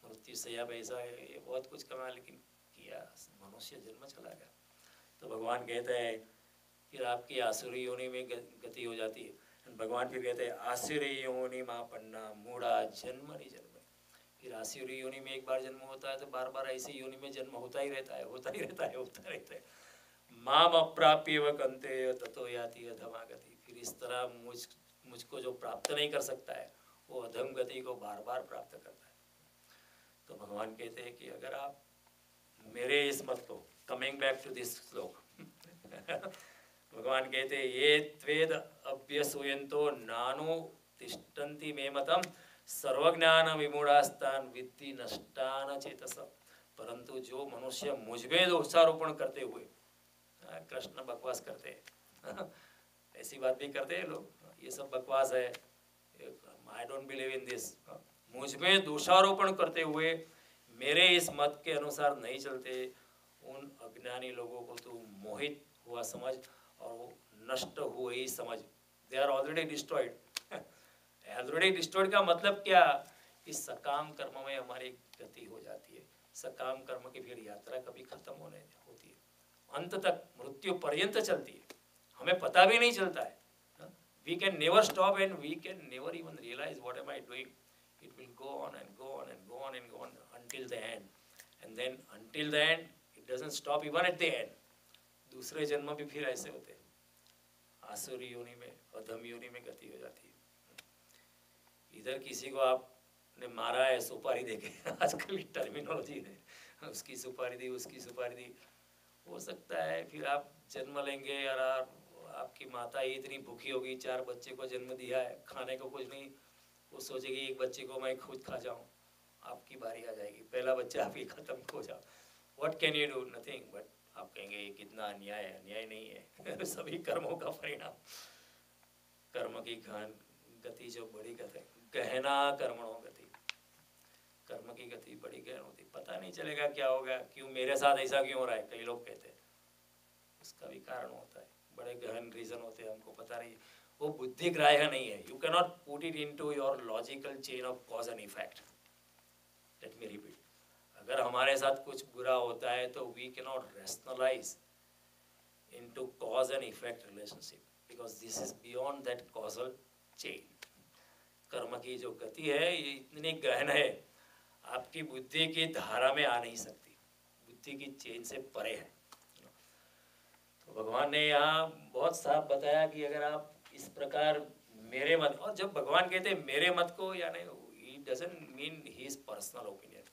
S1: मृत्यु से अब ऐसा है, ये बहुत कुछ कमा लेकिन किया, मनुष्य जन्म चला गया। तो भगवान कहते हैं फिर आपकी आसुरी योनि में गति हो जाती है। भगवान फिर कहते हैं आसुरी योनि मां पन्ना मूढ़ा जन्म नहीं जन्म। फिर आसुरी योनि में एक बार जन्म होता है तो बार बार ऐसी योनि में जन्म होता ही रहता है। माम अप्राप्य व कंते ततो याति अधमा गति। फिर इस तरह मुझको जो प्राप्त नहीं कर सकता है वो अधम गति को बार बार प्राप्त करता है। तो भगवान कहते हैं कि अगर आप मेरे इस मत को, कमिंग बैक टू दिस श्लोक, भगवान कहते हैं ये त्वेद अभ्यसूयन्तो नानु तिष्ठन्ति मे मतम सर्वज्ञान विमूढ़ास्तान विद्धि नष्टान चेतस। परंतु जो मनुष्य मुझमें दोषारोपण करते हुए, कृष्ण बकवास करते हैं, ऐसी बात भी करते हैं लोग, ये सब बकवास है, I don't believe in this, मुझमें दोषारोपण करते हुए मेरे इस मत के अनुसार नहीं चलते, उन अज्ञानी लोगों को तू मोहित हुआ समझ और वो नष्ट हुए ही समझ। They are already destroyed. Already destroyed का मतलब क्या? इस सकाम कर्म में हमारी गति हो जाती है। सकाम कर्म की फिर यात्रा कभी खत्म होने होती है, अंत तक मृत्यु पर्यंत चलती है, हमें पता भी नहीं चलता है। We can never stop and we can never even realize what am I doing. It will go on and go on and go on and go on until the end. And then until the end, it doesn't stop even at the end. दूसरे जन्म भी फिर ऐसे होते हैं, आसुरी योनि में, अधम योनि में गति हो जाती है। इधर किसी को आपने मारा है सुपारी देके, आजकल की टर्मिनोलॉजी है, उसकी सुपारी दी, उसकी सुपारी दी, हो सकता है फिर आप जन्म लेंगे यार, आपकी माता ही इतनी भूखी होगी, 4 बच्चे को जन्म दिया है, खाने को कुछ नहीं, वो सोचेगी एक बच्चे को मैं खुद खा जाऊं, आपकी बारी आ जाएगी, पहला बच्चा आपकी खत्म हो जाओ, what can you do? Nothing. But आप कहेंगे ये कितना अन्याय है। अन्याय नहीं है सभी कर्मों का परिणाम, कर्म की गति जो बड़ी गति, गहना कर्मणों गति, कर्म की गति बड़ी गहन होती, पता नहीं चलेगा क्या होगा, क्यों मेरे साथ ऐसा क्यों हो रहा है, कई लोग कहते हैं, उसका भी कारण होता है, बड़े गहन रीजन होते हैं, हमको पता नहीं, वो बुद्धि ग्राह्य नहीं है। You can not put it into your logical chain of cause and effect. Let me repeat, अगर हमारे साथ कुछ बुरा होता है तो we can not rationalise into cause and effect relationship, because this is beyond that causal chain. कर्म की जो गति है ये इतनी गहन है, आपकी बुद्धि की धारा में आ नहीं सकती, बुद्धि की चेन से परे है। तो भगवान ने यहाँ बहुत साफ बताया कि अगर आप इस प्रकार मेरे मत, और जब भगवान कहते हैं मेरे मत को, यानी he doesn't mean his personal opinion.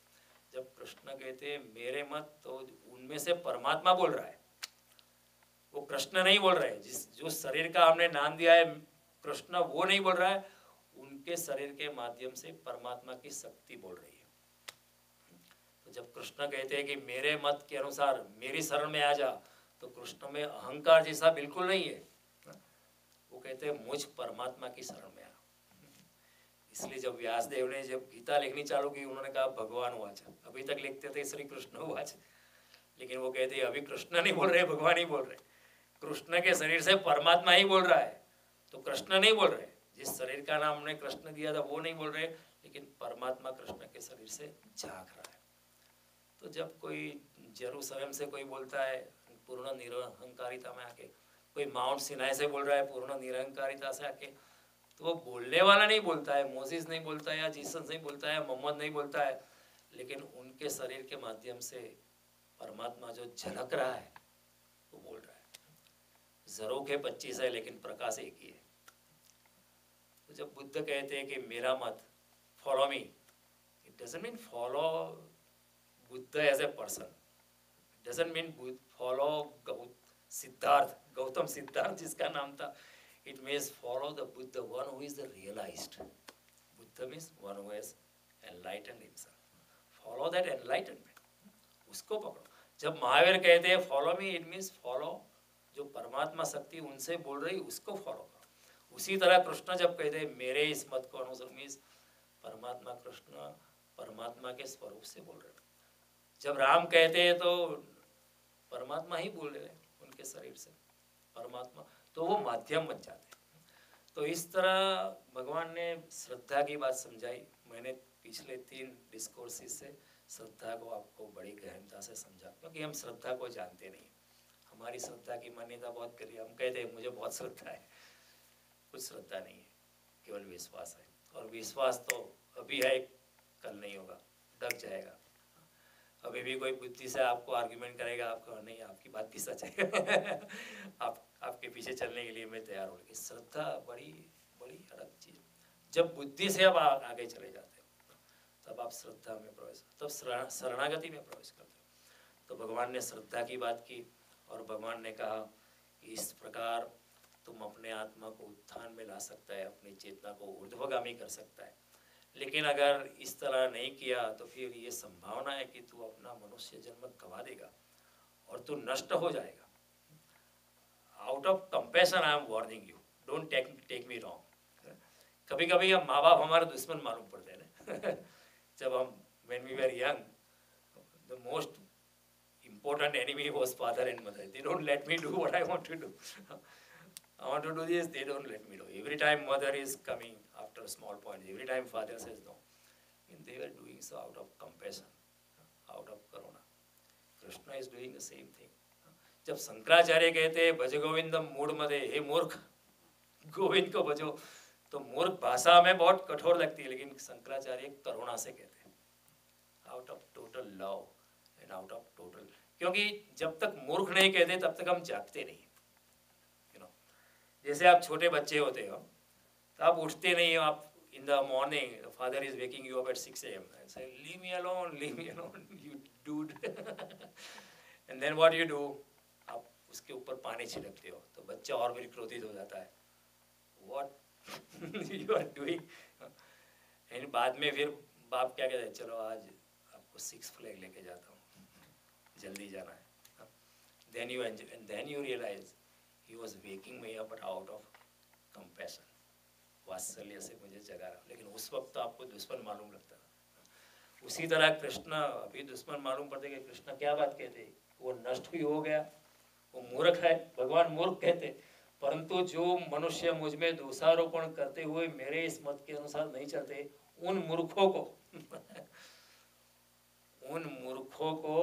S1: जब कृष्ण कहते हैं मेरे मत, तो उनमें से परमात्मा बोल रहा है, वो कृष्ण नहीं बोल रहे। जो शरीर का हमने नाम दिया है कृष्ण, वो नहीं बोल रहा है, उनके शरीर के माध्यम से परमात्मा की शक्ति बोल रही है। तो जब कृष्ण कहते हैं कि मेरे मत के अनुसार मेरी शरण में आ जा, तो कृष्ण में अहंकार जैसा बिल्कुल नहीं है, वो कहते हैं मुझ परमात्मा की शरण में आ। इसलिए जब व्यासदेव ने जब गीता लिखनी चालू की, उन्होंने कहा भगवान उवाच, अभी तक लिखते थे श्री कृष्ण उवाच, लेकिन वो कहते हैं अभी कृष्ण नहीं बोल रहे, भगवान ही बोल रहे, कृष्ण के शरीर से परमात्मा ही बोल रहा है, तो कृष्ण नहीं बोल रहे। जिस शरीर का नाम हमने कृष्ण दिया था वो नहीं बोल रहे, लेकिन परमात्मा कृष्ण के शरीर से झांक रहा है। तो जब कोई जेरूसलम से कोई बोलता है पूर्ण निरहंकारिता में आके, कोई माउंट सिनाई से बोल रहा है पूर्ण निरहंकारिता से आके, तो वो बोलने वाला नहीं बोलता है, मोसेस नहीं बोलता है, या जीसस नहीं बोलता है, मोहम्मद नहीं बोलता है, लेकिन उनके शरीर के माध्यम से परमात्मा जो झलक रहा है वो बोल रहा है। ज़रूर 25 है लेकिन प्रकाश एक ही है। तो जब बुद्ध कहते हैं कि मेरा मत, follow me, it doesn't mean follow Buddha as a person, it doesn't mean follow Gautam Siddhartha जिसका नाम था, it means follow the Buddha, one who is the realized. Buddha means one who has enlightened himself. Follow that enlightenment, उसको पकड़ो। जब महावीर कहते हैं follow me, it means follow जो परमात्मा शक्ति उनसे बोल रही उसको फॉलो करो। उसी तरह कृष्ण जब कहते हैं मेरे इस मत को अनुसर, मीन्स परमात्मा कृष्ण परमात्मा के स्वरूप से बोल रहे। जब राम कहते हैं तो परमात्मा ही बोल रहे हैं उनके शरीर से, परमात्मा, तो वो माध्यम बन जाते हैं। तो इस तरह भगवान ने श्रद्धा की बात समझाई। मैंने पिछले 3 डिस्कोर्सेस से श्रद्धा को आपको बड़ी गहनता से समझा, क्योंकि हम श्रद्धा को जानते नहीं। हमारी श्रद्धा की मान्यता बहुत करी, हम कहते हैं मुझे बहुत श्रद्धा है, कुछ श्रद्धा नहीं है, केवल विश्वास है। और विश्वास तो अभी है, कल नहीं होगा, डग जाएगा। अभी भी कोई बुद्धि से आपको आर्ग्यूमेंट करेगा, आपको नहीं, आपकी बात भी सच है आपके पीछे चलने के लिए मैं तैयार हूँ। श्रद्धा बड़ी बड़ी अलग चीज। जब बुद्धि से आप आगे चले जाते हो तब आप श्रद्धा में प्रवेश, तब शरणागति में प्रवेश करते हो। तो भगवान ने श्रद्धा की बात की और भगवान ने कहा कि इस प्रकार तुम अपने आत्मा को उत्थान में ला सकता है, अपनी चेतना को ऊर्ध्वगामी कर सकता है। लेकिन अगर इस तरह नहीं किया तो फिर ये संभावना है कि तू अपना मनुष्य जन्म गवा देगा और तू नष्ट हो जाएगा। Out of compassion I am warning you, don't take me wrong. कभी कभी हम माँ बाप हमारे दुश्मन मालूम पड़ते हैं ना जब हम when we were young, the most important enemy was father and mother. They don't let me do what I want to do. I want to do this, they don't let me do. Every time mother is coming after a small point, every time father says no. And they were doing so out of compassion, out of karuna. Krishna is doing the same thing. जब शंकराचार्य कहते हैं भज गोविंदम मूढ़ मदे, हे मूर्ख गोविंद को भजो, तो मूर्ख भाषा में बहुत कठोर लगती है, लेकिन शंकराचार्य करुणा से कहते हैं, out of total love and out of total, क्योंकि जब तक मूर्ख नहीं कहते तब तक हम जागते नहीं। जैसे आप छोटे बच्चे होते हो तो आप उठते नहीं हो, आप in the morning father is waking you up at 6 AM and say leave me alone you dude and then what you do, आप उसके ऊपर पानी छिड़कते हो तो बच्चा और भी क्रोधित हो जाता है, what you are doing। And बाद में फिर बाप क्या कहते हैं, चलो आज आपको 6 फ्लैग लेके जाता हूँ, जल्दी जाना है। then you enjoy and then you realize he was waking me up but out of compassion, वात्सल्य से मुझे जगा रहा, लेकिन उस वक्त तो आपको दुश्मन मालूम लगता था। उसी तरह कृष्ण अभी दुश्मन मालूम पड़ते कि कृष्ण क्या बात कहते, वो नष्ट ही हो गया, वो मूर्ख है, भगवान मूर्ख कहते। परंतु जो मनुष्य मुझ में दोषारोपण करते हुए मेरे इस मत के अनुसार नहीं चलते, उन मूर्खों को उन मूर्खों को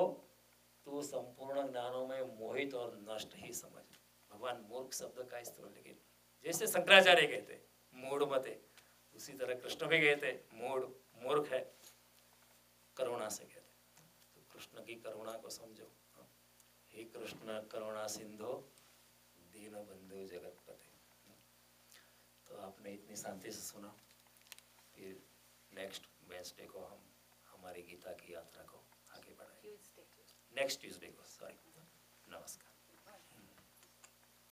S1: तू संपूर्ण ज्ञानों में मोहित और नष्ट ही समझ। भगवान मूर्ख शब्द का इस्तेमाल, लेकिन जैसे शंकराचार्य कहते मूढ़ मते, उसी तरह कृष्ण भी कहते मूढ़ मूर्ख है, करुणा से कहते। तो कृष्ण की करुणा को समझो। हे कृष्ण करुणा सिंधु दीन बंधु जगतपते। तो आपने इतनी शांति से सुना, फिर नेक्स्ट वेडनेसडे को हम हमारी गीता की यात्रा को आगे बढ़ाएंगे, नेक्स्ट ट्यूसडे को, सॉरी। नमस्कार।